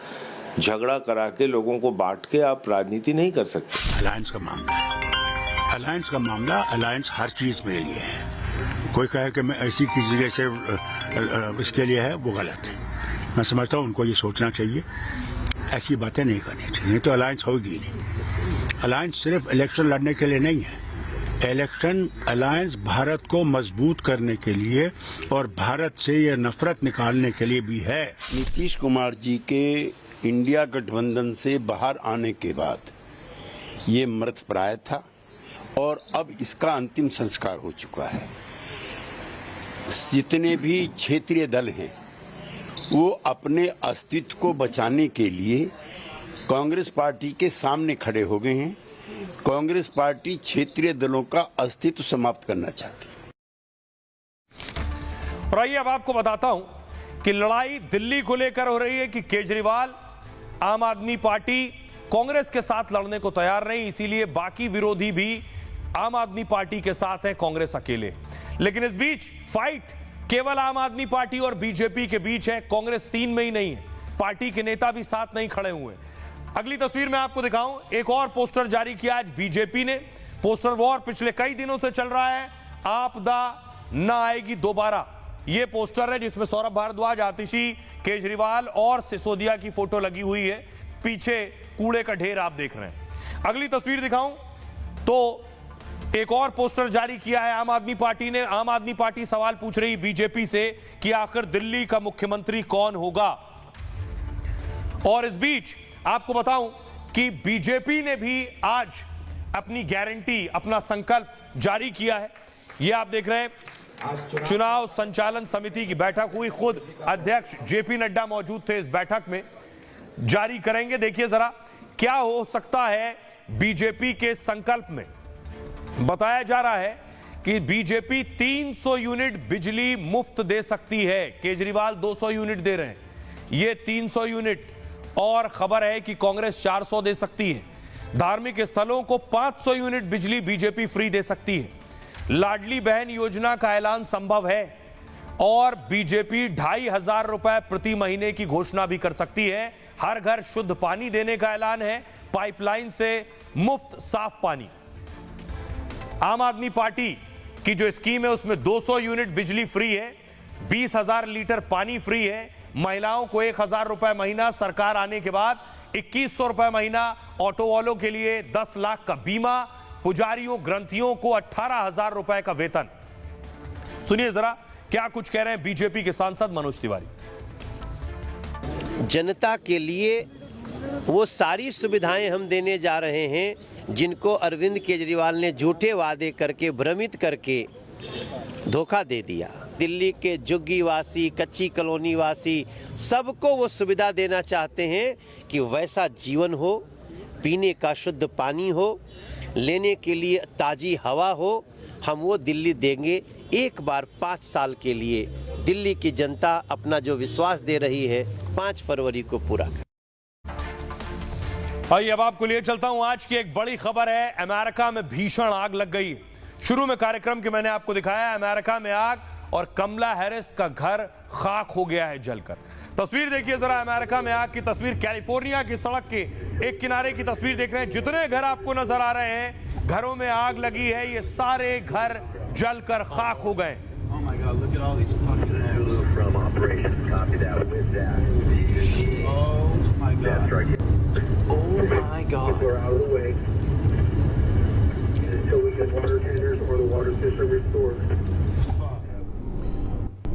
झगड़ा करा के, लोगों को बांट के आप राजनीति नहीं कर सकते। अलायंस का मामला है, अलायंस का मामला, अलायंस हर चीज में लिए है। कोई कहे कि मैं ऐसी किसी जगह से इसके लिए है, वो गलत है। मैं समझता हूँ उनको ये सोचना चाहिए, ऐसी बातें नहीं करनी चाहिए, तो अलायंस होगी नहीं। अलायंस सिर्फ इलेक्शन लड़ने के लिए नहीं है। इलेक्शन अलायंस भारत को मजबूत करने के लिए और भारत से ये नफरत निकालने के लिए भी है। नीतीश कुमार जी के इंडिया गठबंधन से बाहर आने के बाद ये मृतप्राय था और अब इसका अंतिम संस्कार हो चुका है। जितने भी क्षेत्रीय दल हैं वो अपने अस्तित्व को बचाने के लिए कांग्रेस पार्टी के सामने खड़े हो गए हैं। कांग्रेस पार्टी क्षेत्रीय दलों का अस्तित्व समाप्त करना चाहती है। और आइए अब आपको बताता हूं कि लड़ाई दिल्ली को लेकर हो रही है कि केजरीवाल, आम आदमी पार्टी कांग्रेस के साथ लड़ने को तैयार नहीं, इसीलिए बाकी विरोधी भी आम आदमी पार्टी के साथ है, कांग्रेस अकेले। लेकिन इस बीच फाइट केवल आम आदमी पार्टी और बीजेपी के बीच है। कांग्रेस सीन में ही नहीं है, पार्टी के नेता भी साथ नहीं खड़े हुए। अगली तस्वीर में आपको दिखाऊं, एक और पोस्टर जारी किया आज बीजेपी ने। पोस्टर वॉर पिछले कई दिनों से चल रहा है। आपदा न आएगी दोबारा, यह पोस्टर है जिसमें सौरभ भारद्वाज, आतिशी, केजरीवाल और सिसोदिया की फोटो लगी हुई है। पीछे कूड़े का ढेर आप देख रहे हैं। अगली तस्वीर दिखाऊं तो एक और पोस्टर जारी किया है आम आदमी पार्टी ने। आम आदमी पार्टी सवाल पूछ रही बीजेपी से कि आखिर दिल्ली का मुख्यमंत्री कौन होगा। और इस बीच आपको बताऊं कि बीजेपी ने भी आज अपनी गारंटी, अपना संकल्प जारी किया है। यह आप देख रहे हैं, चुनाव संचालन समिति की बैठक हुई, खुद अध्यक्ष जेपी नड्डा मौजूद थे इस बैठक में। जारी करेंगे, देखिए जरा क्या हो सकता है बीजेपी के संकल्प में। बताया जा रहा है कि बीजेपी 300 यूनिट बिजली मुफ्त दे सकती है, केजरीवाल 200 यूनिट दे रहे हैं, ये 300 यूनिट। और खबर है कि कांग्रेस 400 दे सकती है। धार्मिक स्थलों को 500 यूनिट बिजली बीजेपी फ्री दे सकती है। लाडली बहन योजना का ऐलान संभव है और बीजेपी 2500 रुपए प्रति महीने की घोषणा भी कर सकती है। हर घर शुद्ध पानी देने का ऐलान है, पाइपलाइन से मुफ्त साफ पानी। आम आदमी पार्टी की जो स्कीम है उसमें 200 यूनिट बिजली फ्री है, 20,000 लीटर पानी फ्री है, महिलाओं को 1,000 रुपए महीना, सरकार आने के बाद 2100 रुपए महीना, ऑटो वालों के लिए 10 लाख का बीमा, पुजारियों ग्रंथियों को 18,000 रुपए का वेतन। सुनिए जरा क्या कुछ कह रहे हैं बीजेपी के सांसद मनोज तिवारी। जनता के लिए वो सारी सुविधाएं हम देने जा रहे हैं जिनको अरविंद केजरीवाल ने झूठे वादे करके भ्रमित करके धोखा दे दिया। दिल्ली के झुग्गी वासी, कच्ची कॉलोनी वासी, सबको वो सुविधा देना चाहते हैं कि वैसा जीवन हो, पीने का शुद्ध पानी हो, लेने के लिए ताज़ी हवा हो। हम वो दिल्ली देंगे। एक बार 5 साल के लिए दिल्ली की जनता अपना जो विश्वास दे रही है 5 फरवरी को पूरा। आइए अब आपको लिए चलता हूं। आज की एक बड़ी खबर है, अमेरिका में भीषण आग लग गई। शुरू में कार्यक्रम के मैंने आपको दिखाया अमेरिका में आग और कमला हैरिस का घर खाक हो गया है जलकर। तस्वीर देखिए जरा, अमेरिका में आग की तस्वीर। कैलिफोर्निया की सड़क के एक किनारे की तस्वीर देख रहे हैं। जितने घर आपको नजर आ रहे हैं, घरों में आग लगी है, ये सारे घर जलकर खाक हो गए।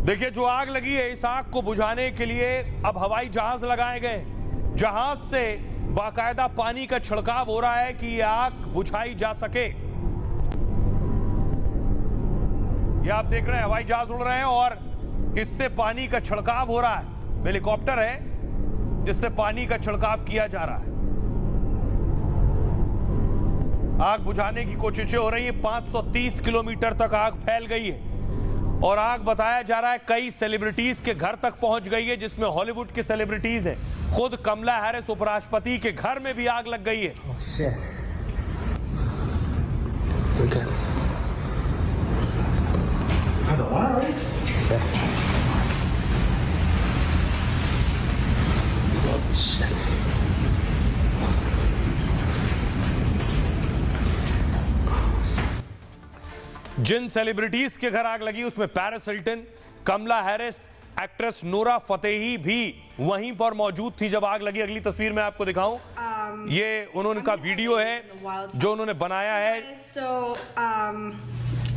देखिए जो आग लगी है, इस आग को बुझाने के लिए अब हवाई जहाज लगाए गए। जहाज से बाकायदा पानी का छिड़काव हो रहा है कि यह आग बुझाई जा सके। यह आप देख रहे हैं हवाई जहाज उड़ रहे हैं और इससे पानी का छिड़काव हो रहा है। हेलीकॉप्टर है जिससे पानी का छिड़काव किया जा रहा है। आग बुझाने की कोशिशें हो रही है। 530 किलोमीटर तक आग फैल गई है और आग बताया जा रहा है कई सेलिब्रिटीज के घर तक पहुंच गई है, जिसमें हॉलीवुड के सेलिब्रिटीज हैं। खुद कमला हैरिस उपराष्ट्रपति के घर में भी आग लग गई है। जिन सेलिब्रिटीज के घर आग लगी उसमें पेरिस हिल्टन, कमला हैरिस, एक्ट्रेस नोरा फतेही भी वहीं पर मौजूद थी जब आग लगी। अगली तस्वीर में आपको दिखाऊं, ये उनका वीडियो है जो उन्होंने बनाया है।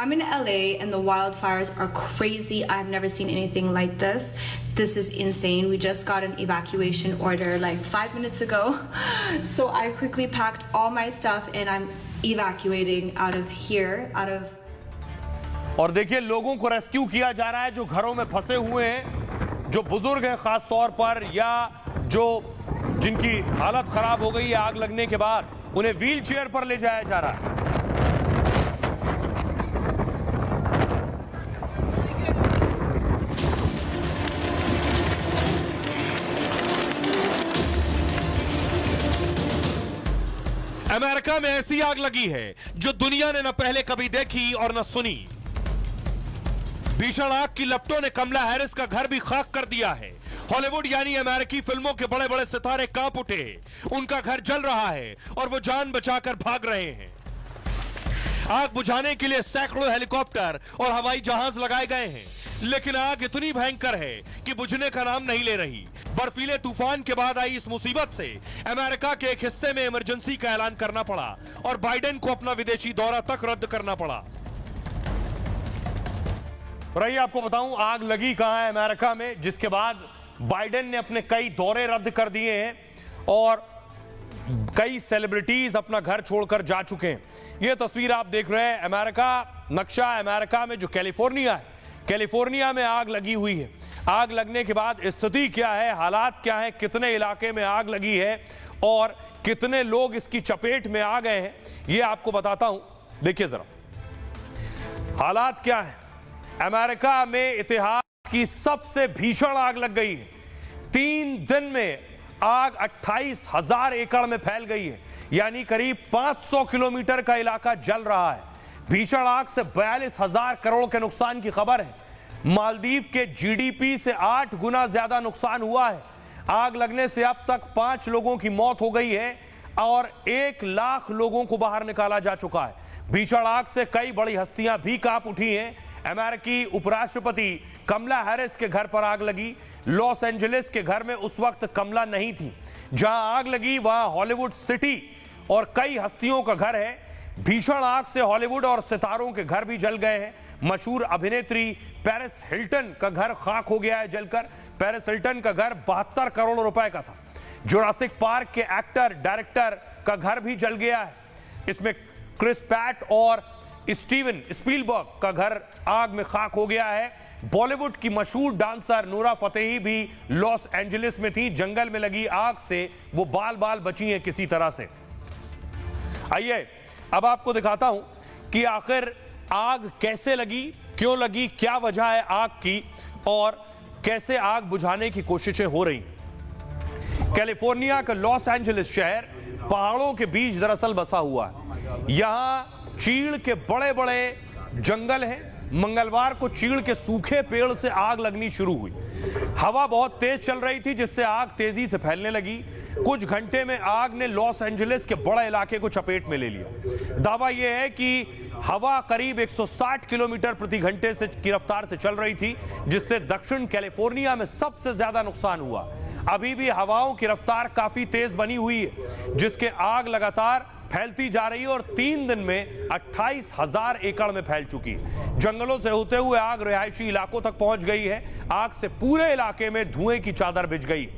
I'm in LA and the wildfires are crazy. I've never seen anything like this. This is insane. We just got an evacuation order like 5 minutes ago. So I quickly packed all my stuff and I'm evacuating out of here, और देखिए लोगों को rescue किया जा रहा है जो घरों में फंसे हुए हैं, जो बुजुर्ग हैं खास तौर पर, या जो जिनकी हालत खराब हो गई है आग लगने के बाद, उन्हें व्हील चेयर पर ले जाया जा रहा है। अमेरिका में ऐसी आग लगी है जो दुनिया ने न पहले कभी देखी और न सुनी। भीषण आग की लपटों ने कमला हैरिस का घर भी खाक कर दिया है। हॉलीवुड यानी अमेरिकी फिल्मों के बड़े बड़े सितारे कांप उठे। उनका घर जल रहा है और वो जान बचाकर भाग रहे हैं। आग बुझाने के लिए सैकड़ों हेलीकॉप्टर और हवाई जहाज लगाए गए हैं, लेकिन आग इतनी भयंकर है कि बुझने का नाम नहीं ले रही। बर्फीले तूफान के बाद आई इस मुसीबत से अमेरिका के एक हिस्से में इमरजेंसी का ऐलान करना पड़ा और बाइडेन को अपना विदेशी दौरा तक रद्द करना पड़ा। रही आपको बताऊं आग लगी कहां है अमेरिका में, जिसके बाद बाइडेन ने अपने कई दौरे रद्द कर दिए हैं और कई सेलिब्रिटीज अपना घर छोड़कर जा चुके हैं। यह तस्वीर आप देख रहे हैं अमेरिका नक्शा, अमेरिका में जो कैलिफोर्निया है, कैलिफोर्निया में आग लगी हुई है। आग लगने के बाद स्थिति क्या है, हालात क्या है, कितने इलाके में आग लगी है और कितने लोग इसकी चपेट में आ गए हैं, यह आपको बताता हूं। देखिए जरा हालात क्या है। अमेरिका में इतिहास की सबसे भीषण आग लग गई है। 3 दिन में आग 28,000 एकड़ में फैल गई है, यानी करीब 500 किलोमीटर का इलाका जल रहा है। भीषण आग से 42,000 करोड़ के नुकसान की खबर है। मालदीव के जीडीपी से 8 गुना ज्यादा नुकसान हुआ है। आग लगने से अब तक 5 लोगों की मौत हो गई है और 1 लाख लोगों को बाहर निकाला जा चुका है। भीषण आग से कई बड़ी हस्तियां भी कांप उठी हैं। अमेरिकी उपराष्ट्रपति कमला हैरिस के घर पर आग लगी। लॉस एंजलिस के घर में उस वक्त कमला नहीं थी। जहां आग लगी वहां हॉलीवुड सिटी और कई हस्तियों का घर है। भीषण आग से हॉलीवुड और सितारों के घर भी जल गए हैं। मशहूर अभिनेत्री पेरिस हिल्टन का घर खाक हो गया है जलकर। पेरिस हिल्टन का घर 72 करोड़ रुपए का था। जुरासिक पार्क के एक्टर डायरेक्टर का घर भी जल गया है। इसमें क्रिस पैट और स्टीवन स्पीलबर्ग का घर आग में खाक हो गया है। बॉलीवुड की मशहूर डांसर नूरा फतेही भी लॉस एंजलिस में थी। जंगल में लगी आग से वो बाल बाल बची हैं किसी तरह से। आइए अब आपको दिखाता हूं कि आखिर आग कैसे लगी, क्यों लगी, क्या वजह है आग की और कैसे आग बुझाने की कोशिशें हो रही। कैलिफोर्निया का लॉस एंजलिस शहर पहाड़ों के बीच दरअसल बसा हुआ है। यहां चीड़ के बड़े बड़े जंगल हैं। मंगलवार को चीड़ के सूखे पेड़ से आग लगनी शुरू हुई। हवा बहुत तेज चल रही थी जिससे आग तेजी से फैलने लगी। कुछ घंटे में आग ने लॉस एंजलिस के बड़े इलाके को चपेट में ले लिया। दावा यह है कि हवा करीब 160 किलोमीटर प्रति घंटे से की रफ्तार से चल रही थी, जिससे दक्षिण कैलिफोर्निया में सबसे ज्यादा नुकसान हुआ। अभी भी हवाओं की रफ्तार काफी तेज बनी हुई है, जिसके आग लगातार फैलती जा रही है और 3 दिन में 28,000 एकड़ में फैल चुकी है। जंगलों से होते हुए आग रिहायशी इलाकों तक पहुंच गई है। आग से पूरे इलाके में धुएं की चादर बिछ गई।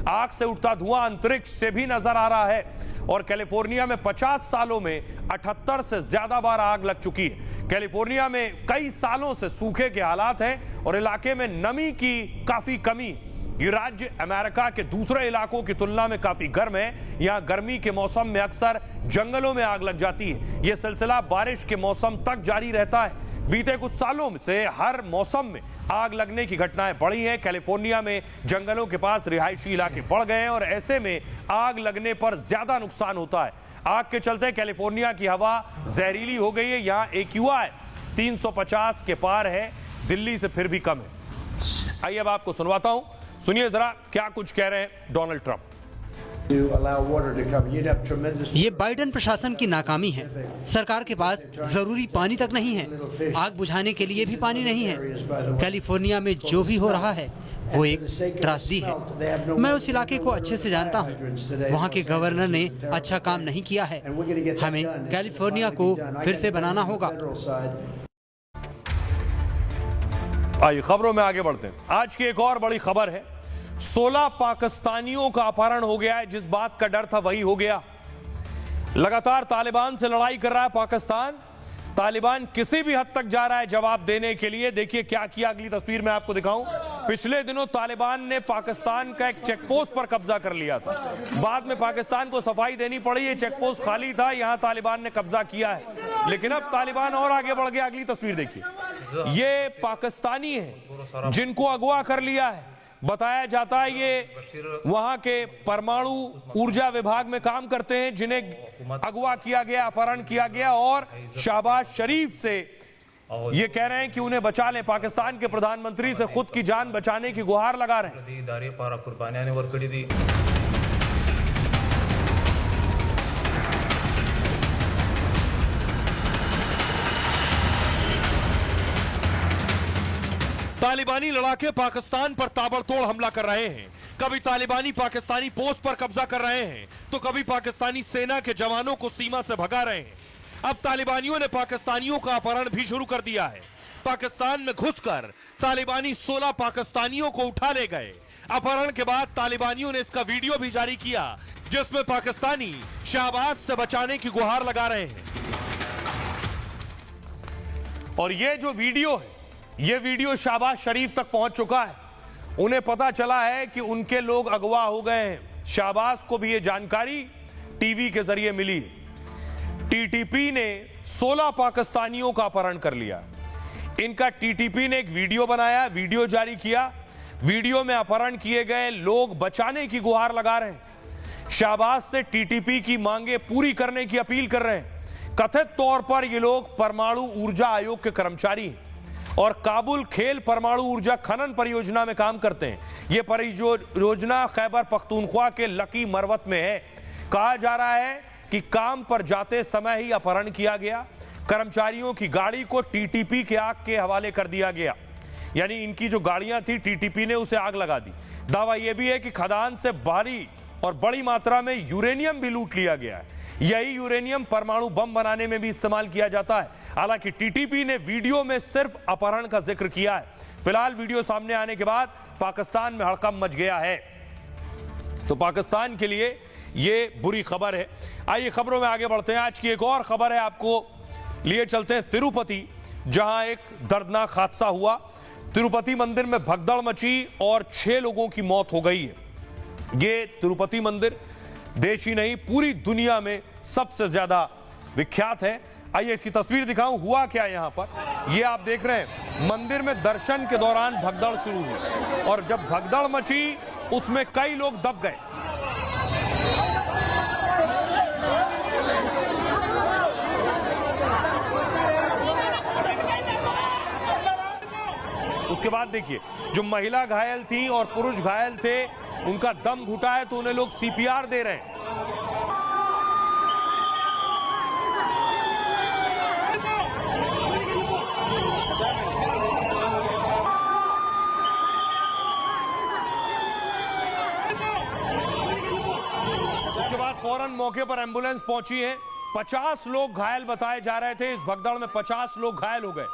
आग से उठता धुआं अंतरिक्ष से भी नजर आ रहा है और कैलिफोर्निया में 50 सालों में 78 से ज्यादा बार आग लग चुकी है। कैलिफोर्निया में कई सालों से सूखे के हालात हैं और इलाके में नमी की काफी कमी। ये राज्य अमेरिका के दूसरे इलाकों की तुलना में काफी गर्म है। यहाँ गर्मी के मौसम में अक्सर जंगलों में आग लग जाती है। यह सिलसिला बारिश के मौसम तक जारी रहता है। बीते कुछ सालों से हर मौसम में आग लगने की घटनाएं बढ़ी हैं। कैलिफोर्निया में जंगलों के पास रिहायशी इलाके बढ़ गए हैं और ऐसे में आग लगने पर ज्यादा नुकसान होता है। आग के चलते कैलिफोर्निया की हवा जहरीली हो गई है। यहाँ AQI 350 के पार है, दिल्ली से फिर भी कम है। आइए अब आपको सुनवाता हूं, सुनिए जरा क्या कुछ कह रहे हैं डोनाल्ड ट्रंप। ये बाइडेन प्रशासन की नाकामी है। सरकार के पास जरूरी पानी तक नहीं है। आग बुझाने के लिए भी पानी नहीं है। कैलिफोर्निया में जो भी हो रहा है वो एक त्रासदी है। मैं उस इलाके को अच्छे से जानता हूँ। वहाँ के गवर्नर ने अच्छा काम नहीं किया है। हमें कैलिफोर्निया को फिर से बनाना होगा। आइए खबरों में आगे बढ़ते हैं। आज की एक और बड़ी खबर है। 16 पाकिस्तानियों का अपहरण हो गया है। जिस बात का डर था वही हो गया। लगातार तालिबान से लड़ाई कर रहा है पाकिस्तान। तालिबान किसी भी हद तक जा रहा है जवाब देने के लिए। देखिए क्या किया, अगली तस्वीर में आपको दिखाऊं। पिछले दिनों तालिबान ने पाकिस्तान का एक चेक पोस्ट पर कब्जा कर लिया था। बाद में पाकिस्तान को सफाई देनी पड़ी। ये चेक पोस्ट खाली था, यहां तालिबान ने कब्जा किया है। लेकिन अब तालिबान और आगे बढ़ गया। अगली तस्वीर देखिए। ये पाकिस्तानी है जिनको अगवा कर लिया है। बताया जाता है ये वहां के परमाणु ऊर्जा विभाग में काम करते हैं, जिन्हें अगवा किया गया, अपहरण किया गया और शहबाज शरीफ से ये कह रहे हैं कि उन्हें बचा लें। पाकिस्तान के प्रधानमंत्री से खुद की जान बचाने की गुहार लगा रहे हैं। तालिबानी लड़ाके पाकिस्तान पर ताबड़तोड़ हमला कर रहे हैं। कभी तालिबानी पाकिस्तानी पोस्ट पर कब्जा कर रहे हैं तो कभी पाकिस्तानी सेना के जवानों को सीमा से भगा रहे हैं। अब तालिबानियों ने पाकिस्तानियों का अपहरण भी शुरू कर दिया है। पाकिस्तान में घुसकर तालिबानी 16 पाकिस्तानियों को उठा ले गए। अपहरण के बाद तालिबानियों ने इसका वीडियो भी जारी किया, जिसमें पाकिस्तानी शहबाज से बचाने की गुहार लगा रहे हैं। और ये जो वीडियो है, ये वीडियो शहबाज शरीफ तक पहुंच चुका है। उन्हें पता चला है कि उनके लोग अगवा हो गए हैं। शहबाज को भी ये जानकारी टीवी के जरिए मिली है। टीटीपी ने 16 पाकिस्तानियों का अपहरण कर लिया। इनका टीटीपी ने एक वीडियो बनाया, वीडियो जारी किया। वीडियो में अपहरण किए गए लोग बचाने की गुहार लगा रहे हैं। शहबाज से टीटीपी की मांगे पूरी करने की अपील कर रहे हैं। कथित तौर पर ये लोग परमाणु ऊर्जा आयोग के कर्मचारी हैं और काबुल खेल परमाणु ऊर्जा खनन परियोजना में काम करते हैं। यह परियोजना खैबर पख्तूनख्वा के लकी मरवत में है। कहा जा रहा है कि काम पर जाते समय ही अपहरण किया गया। कर्मचारियों की गाड़ी को टीटीपी के आग के हवाले कर दिया गया। यानी इनकी जो गाड़ियां थी टीटीपी ने उसे आग लगा दी। दावा यह भी है कि खदान से भारी और बड़ी मात्रा में यूरेनियम भी लूट लिया गया है। यही यूरेनियम परमाणु बम बनाने में भी इस्तेमाल किया जाता है। हालांकि टीटीपी ने वीडियो में सिर्फ अपहरण का जिक्र किया है। फिलहाल वीडियो सामने आने के बाद पाकिस्तान में हड़कंप मच गया है। तो पाकिस्तान के लिए ये बुरी खबर है। आइए खबरों में आगे बढ़ते हैं। आज की एक और खबर है, आपको लिए चलते हैं तिरुपति, जहां एक दर्दनाक हादसा हुआ। तिरुपति मंदिर में भगदड़ मची और 6 लोगों की मौत हो गई है। ये तिरुपति मंदिर देश ही नहीं पूरी दुनिया में सबसे ज्यादा विख्यात है। आइए इसकी तस्वीर दिखाऊं, हुआ क्या यहां पर। ये आप देख रहे हैं, मंदिर में दर्शन के दौरान भगदड़ शुरू हुई और जब भगदड़ मची उसमें कई लोग दब गए। उसके बाद देखिए, जो महिला घायल थी और पुरुष घायल थे, उनका दम घुटा है तो उन्हें लोग सीपीआर दे रहे हैं। उसके बाद फौरन मौके पर एम्बुलेंस पहुंची है। 50 लोग घायल बताए जा रहे थे। इस भगदड़ में 50 लोग घायल हो गए।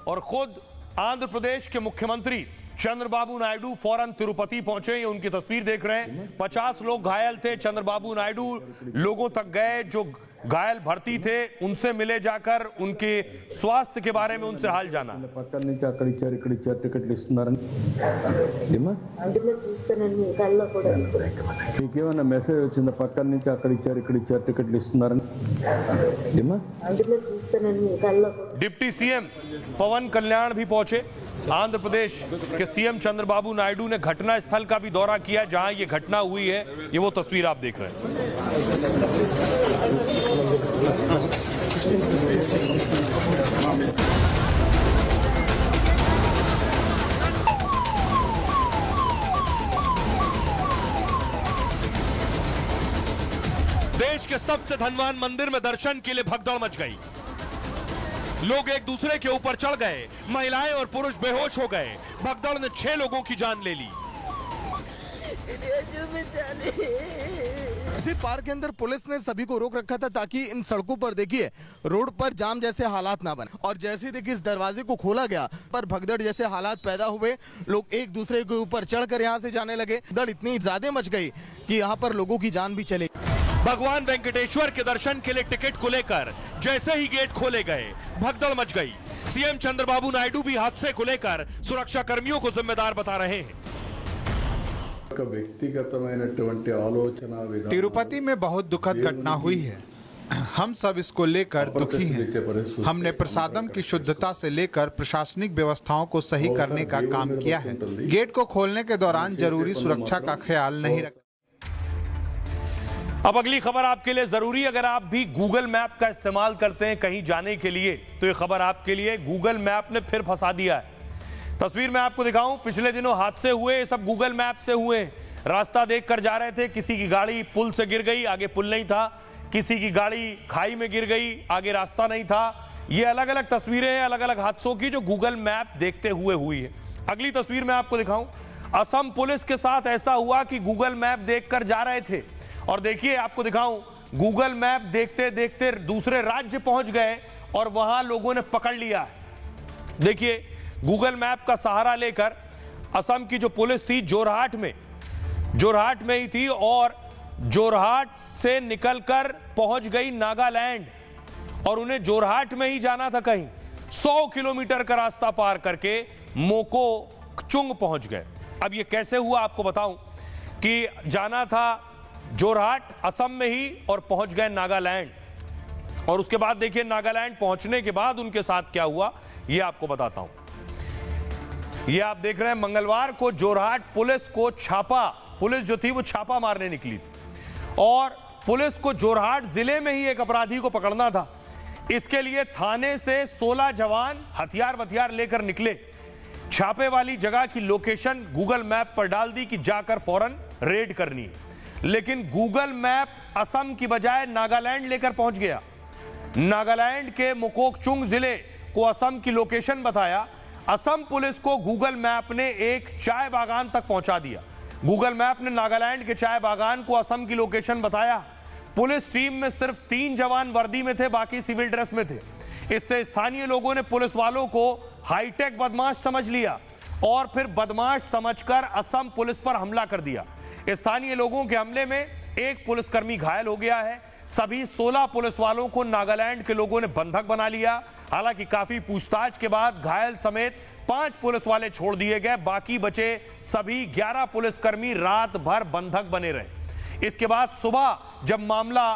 और खुद आंध्र प्रदेश के मुख्यमंत्री चंद्रबाबू नायडू फौरन तिरुपति पहुंचे। ये उनकी तस्वीर देख रहे हैं। 50 लोग घायल थे। चंद्रबाबू नायडू लोगों तक गए, जो घायल भर्ती थे उनसे मिले, जाकर उनके स्वास्थ्य के बारे में उनसे हाल जाना। మెసేజ్ వచ్చింది పక్కన నుంచి అక్కడ ఇచ్చారు ఇక్కడ ఇచ్చారు టికెట్లు ఇస్తున్నారని डिप्टी सीएम पवन कल्याण भी पहुंचे। आंध्र प्रदेश के सीएम चंद्रबाबू नायडू ने घटना स्थल का भी दौरा किया जहां ये घटना हुई है। ये वो तस्वीर आप देख रहे हैं। देश के सबसे धनवान मंदिर में दर्शन के लिए भगदड़ मच गई। लोग एक दूसरे के ऊपर चढ़ गए, महिलाएं और पुरुष बेहोश हो गए। भगदड़ ने 6 लोगों की जान ले ली। इसी पार्क के अंदर पुलिस ने सभी को रोक रखा था ताकि इन सड़कों पर देखिए रोड पर जाम जैसे हालात ना बने। और जैसे ही देखिए इस दरवाजे को खोला गया पर भगदड़ जैसे हालात पैदा हुए। लोग एक दूसरे के ऊपर चढ़कर यहाँ से जाने लगे। भगदड़ इतनी ज्यादा मच गई कि यहाँ पर लोगों की जान भी चली। भगवान वेंकटेश्वर के दर्शन के लिए टिकट को लेकर जैसे ही गेट खोले गए भगदड़ मच गई। सीएम चंद्रबाबू नायडू भी हादसे को लेकर सुरक्षा कर्मियों को जिम्मेदार बता रहे हैं। तिरुपति में बहुत दुखद घटना हुई है। हम सब इसको लेकर दुखी हैं। हमने प्रसादम की शुद्धता से लेकर प्रशासनिक व्यवस्थाओं को सही करने का काम किया है। गेट को खोलने के दौरान जरूरी सुरक्षा का ख्याल नहीं रखा। अब अगली खबर आपके लिए जरूरी, अगर आप भी गूगल मैप का इस्तेमाल करते हैं कहीं जाने के लिए तो ये खबर आपके लिए। गूगल मैप ने फिर फंसा दिया है। तस्वीर में आपको दिखाऊं, पिछले दिनों हादसे हुए, ये सब गूगल मैप से हुए। रास्ता देख कर जा रहे थे, किसी की गाड़ी पुल से गिर गई, आगे पुल नहीं था। किसी की गाड़ी खाई में गिर गई, आगे रास्ता नहीं था। ये अलग अलग तस्वीरें हैं अलग अलग हादसों की जो गूगल मैप देखते हुए हुई है। अगली तस्वीर में आपको दिखाऊं, असम पुलिस के साथ ऐसा हुआ कि गूगल मैप देखकर जा रहे थे और देखिए आपको दिखाऊं, गूगल मैप देखते देखते दूसरे राज्य पहुंच गए और वहां लोगों ने पकड़ लिया। देखिए गूगल मैप का सहारा लेकर असम की जो पुलिस थी जोरहाट में ही थी और जोरहाट से निकलकर पहुंच गई नागालैंड और उन्हें जोरहाट में ही जाना था। कहीं 100 किलोमीटर का रास्ता पार करके मोकोकचुंग पहुंच गए। अब ये कैसे हुआ आपको बताऊं कि जाना था जोरहाट असम में ही और पहुंच गए नागालैंड। और उसके बाद देखिए नागालैंड पहुंचने के बाद उनके साथ क्या हुआ ये आपको बताता हूं। ये आप देख रहे हैं, मंगलवार को जोरहाट पुलिस जो थी वो छापा मारने निकली थी और पुलिस को जोरहाट जिले में ही एक अपराधी को पकड़ना था। इसके लिए थाने से 16 जवान हथियार लेकर निकले। छापे वाली जगह की लोकेशन गूगल मैप पर डाल दी कि जाकर फौरन रेड करनी है, लेकिन गूगल मैप असम की बजाय नागालैंड लेकर पहुंच गया। नागालैंड के मोकोकचुंग जिले को असम की लोकेशन बताया। असम पुलिस को गूगल मैप ने एक चाय बागान तक पहुंचा दिया। गूगल मैप ने नागालैंड के चाय बागान को असम की लोकेशन बताया। पुलिस टीम में सिर्फ 3 जवान वर्दी में थे, बाकी सिविल ड्रेस में थे। इससे स्थानीय लोगों ने पुलिस वालों को हाईटेक बदमाश समझ लिया और फिर बदमाश समझकर असम पुलिस पर हमला कर दिया। स्थानीय लोगों के हमले में एक पुलिसकर्मी घायल हो गया है। सभी 16 पुलिस वालों को नागालैंड के लोगों ने बंधक बना लिया। हालांकि काफी पूछताछ के बाद घायल समेत 5 पुलिस वाले छोड़ दिए गए। बाकी बचे सभी 11 पुलिसकर्मी रात भर बंधक बने रहे। इसके बाद सुबह जब मामला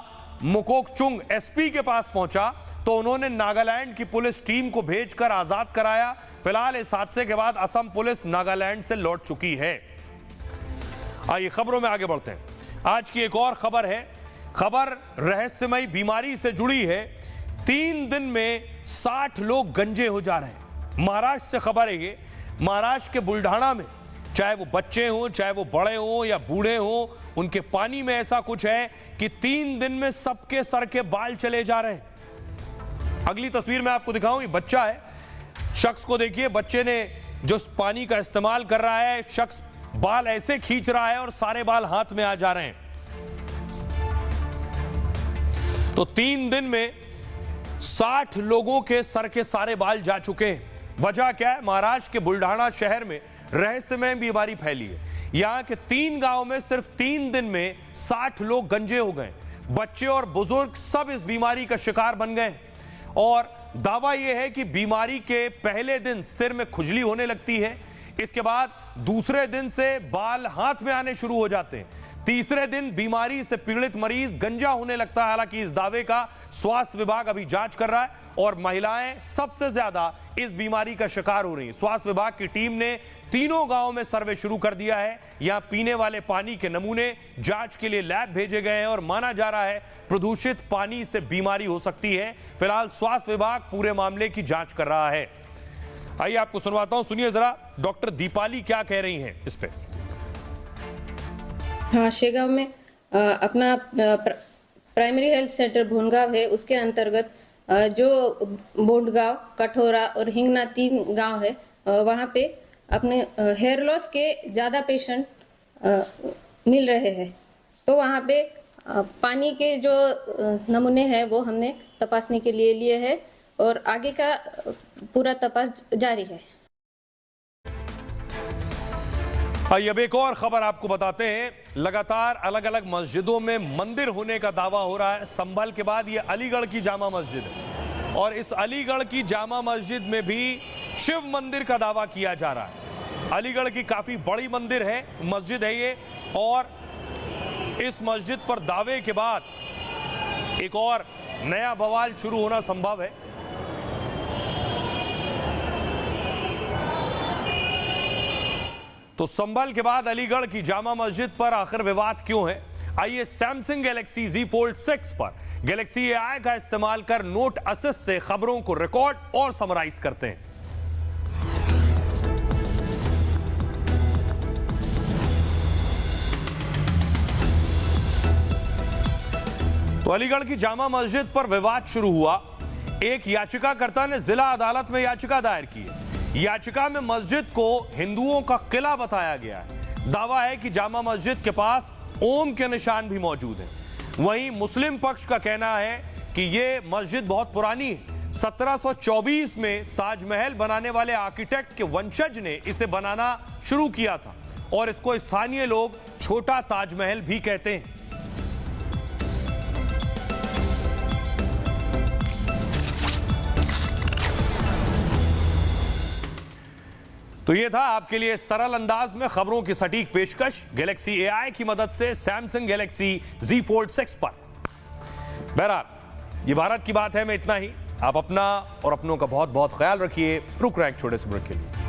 मुकोकचुंग एसपी के पास पहुंचा तो उन्होंने नागालैंड की पुलिस टीम को भेजकर आजाद कराया। फिलहाल इस हादसे के बाद असम पुलिस नागालैंड से लौट चुकी है। आइए खबरों में आगे बढ़ते हैं। आज की एक और खबर है। खबर रहस्यमयी बीमारी से जुड़ी है। 3 दिन में 60 लोग गंजे हो जा रहे हैं। महाराष्ट्र से खबर है। ये महाराष्ट्र के बुल्ढाना में, चाहे वो बच्चे हों, चाहे वो बड़े हों या बूढ़े हों, उनके पानी में ऐसा कुछ है कि 3 दिन में सबके सर के बाल चले जा रहे हैं। अगली तस्वीर में आपको दिखाऊं, ये बच्चा है। शख्स को देखिए, बच्चे ने जो पानी का इस्तेमाल कर रहा है, शख्स बाल ऐसे खींच रहा है और सारे बाल हाथ में आ जा रहे हैं। तो 3 दिन में 60 लोगों के सर के सारे बाल जा चुके हैं। वजह क्या है? महाराष्ट्र के बुल्ढाना शहर में रहस्यमय बीमारी फैली है। यहां के 3 गांव में सिर्फ 3 दिन में 60 लोग गंजे हो गए। बच्चे और बुजुर्ग सब इस बीमारी का शिकार बन गए और दावा यह है कि बीमारी के पहले दिन सिर में खुजली होने लगती है। इसके बाद दूसरे दिन से बाल हाथ में आने शुरू हो जाते हैं। तीसरे दिन बीमारी से पीड़ित मरीज गंजा होने लगता है। हालांकि इस दावे का स्वास्थ्य विभाग अभी जांच कर रहा है और महिलाएं सबसे ज्यादा इस बीमारी का शिकार हो रही हैं। स्वास्थ्य विभाग की टीम ने तीनों गांवों में सर्वे शुरू कर दिया है। यहां पीने वाले पानी के नमूने जांच के लिए लैब भेजे गए हैं और माना जा रहा है प्रदूषित पानी से बीमारी हो सकती है। फिलहाल स्वास्थ्य विभाग पूरे मामले की जांच कर रहा है। आइए आपको सुनवाता हूं, सुनिए जरा डॉक्टर दीपाली क्या कह रही हैं इस पे। हाँ, शेगांव में अपना प्राइमरी हेल्थ सेंटर भोनगांव है, उसके अंतर्गत जो बोंडगांव, कठोरा और हिंगना 3 गांव है, वहाँ पे अपने हेयर लॉस के ज्यादा पेशेंट मिल रहे हैं। तो वहाँ पे पानी के जो नमूने हैं वो हमने तपासने के लिए है और आगे का पूरा तपास जारी है। अब एक और खबर आपको बताते हैं। लगातार अलग अलग मस्जिदों में मंदिर होने का दावा हो रहा है। संभल के बाद ये अलीगढ़ की जामा मस्जिद है और इस अलीगढ़ की जामा मस्जिद में भी शिव मंदिर का दावा किया जा रहा है। अलीगढ़ की काफी बड़ी मंदिर है, मस्जिद है ये, और इस मस्जिद पर दावे के बाद एक और नया बवाल शुरू होना संभव है। तो संभल के बाद अलीगढ़ की जामा मस्जिद पर आखिर विवाद क्यों है? आइए सैमसंग गैलेक्सी Z Fold 6 पर गैलेक्सी AI का इस्तेमाल कर नोट असिस्ट से खबरों को रिकॉर्ड और समराइज करते हैं। तो अलीगढ़ की जामा मस्जिद पर विवाद शुरू हुआ। एक याचिकाकर्ता ने जिला अदालत में याचिका दायर की है। याचिका में मस्जिद को हिंदुओं का किला बताया गया है। दावा है कि जामा मस्जिद के पास ओम के निशान भी मौजूद हैं। वहीं मुस्लिम पक्ष का कहना है कि यह मस्जिद बहुत पुरानी है। 1724 में ताजमहल बनाने वाले आर्किटेक्ट के वंशज ने इसे बनाना शुरू किया था और इसको स्थानीय लोग छोटा ताजमहल भी कहते हैं। तो ये था आपके लिए सरल अंदाज में खबरों की सटीक पेशकश गैलेक्सी AI की मदद से सैमसंग गैलेक्सी Z Fold 6 पर। बहरहाल ये भारत की बात है, मैं इतना ही। आप अपना और अपनों का बहुत बहुत ख्याल रखिए। रुक रहे हैं एक छोटे से ब्रेक के लिए।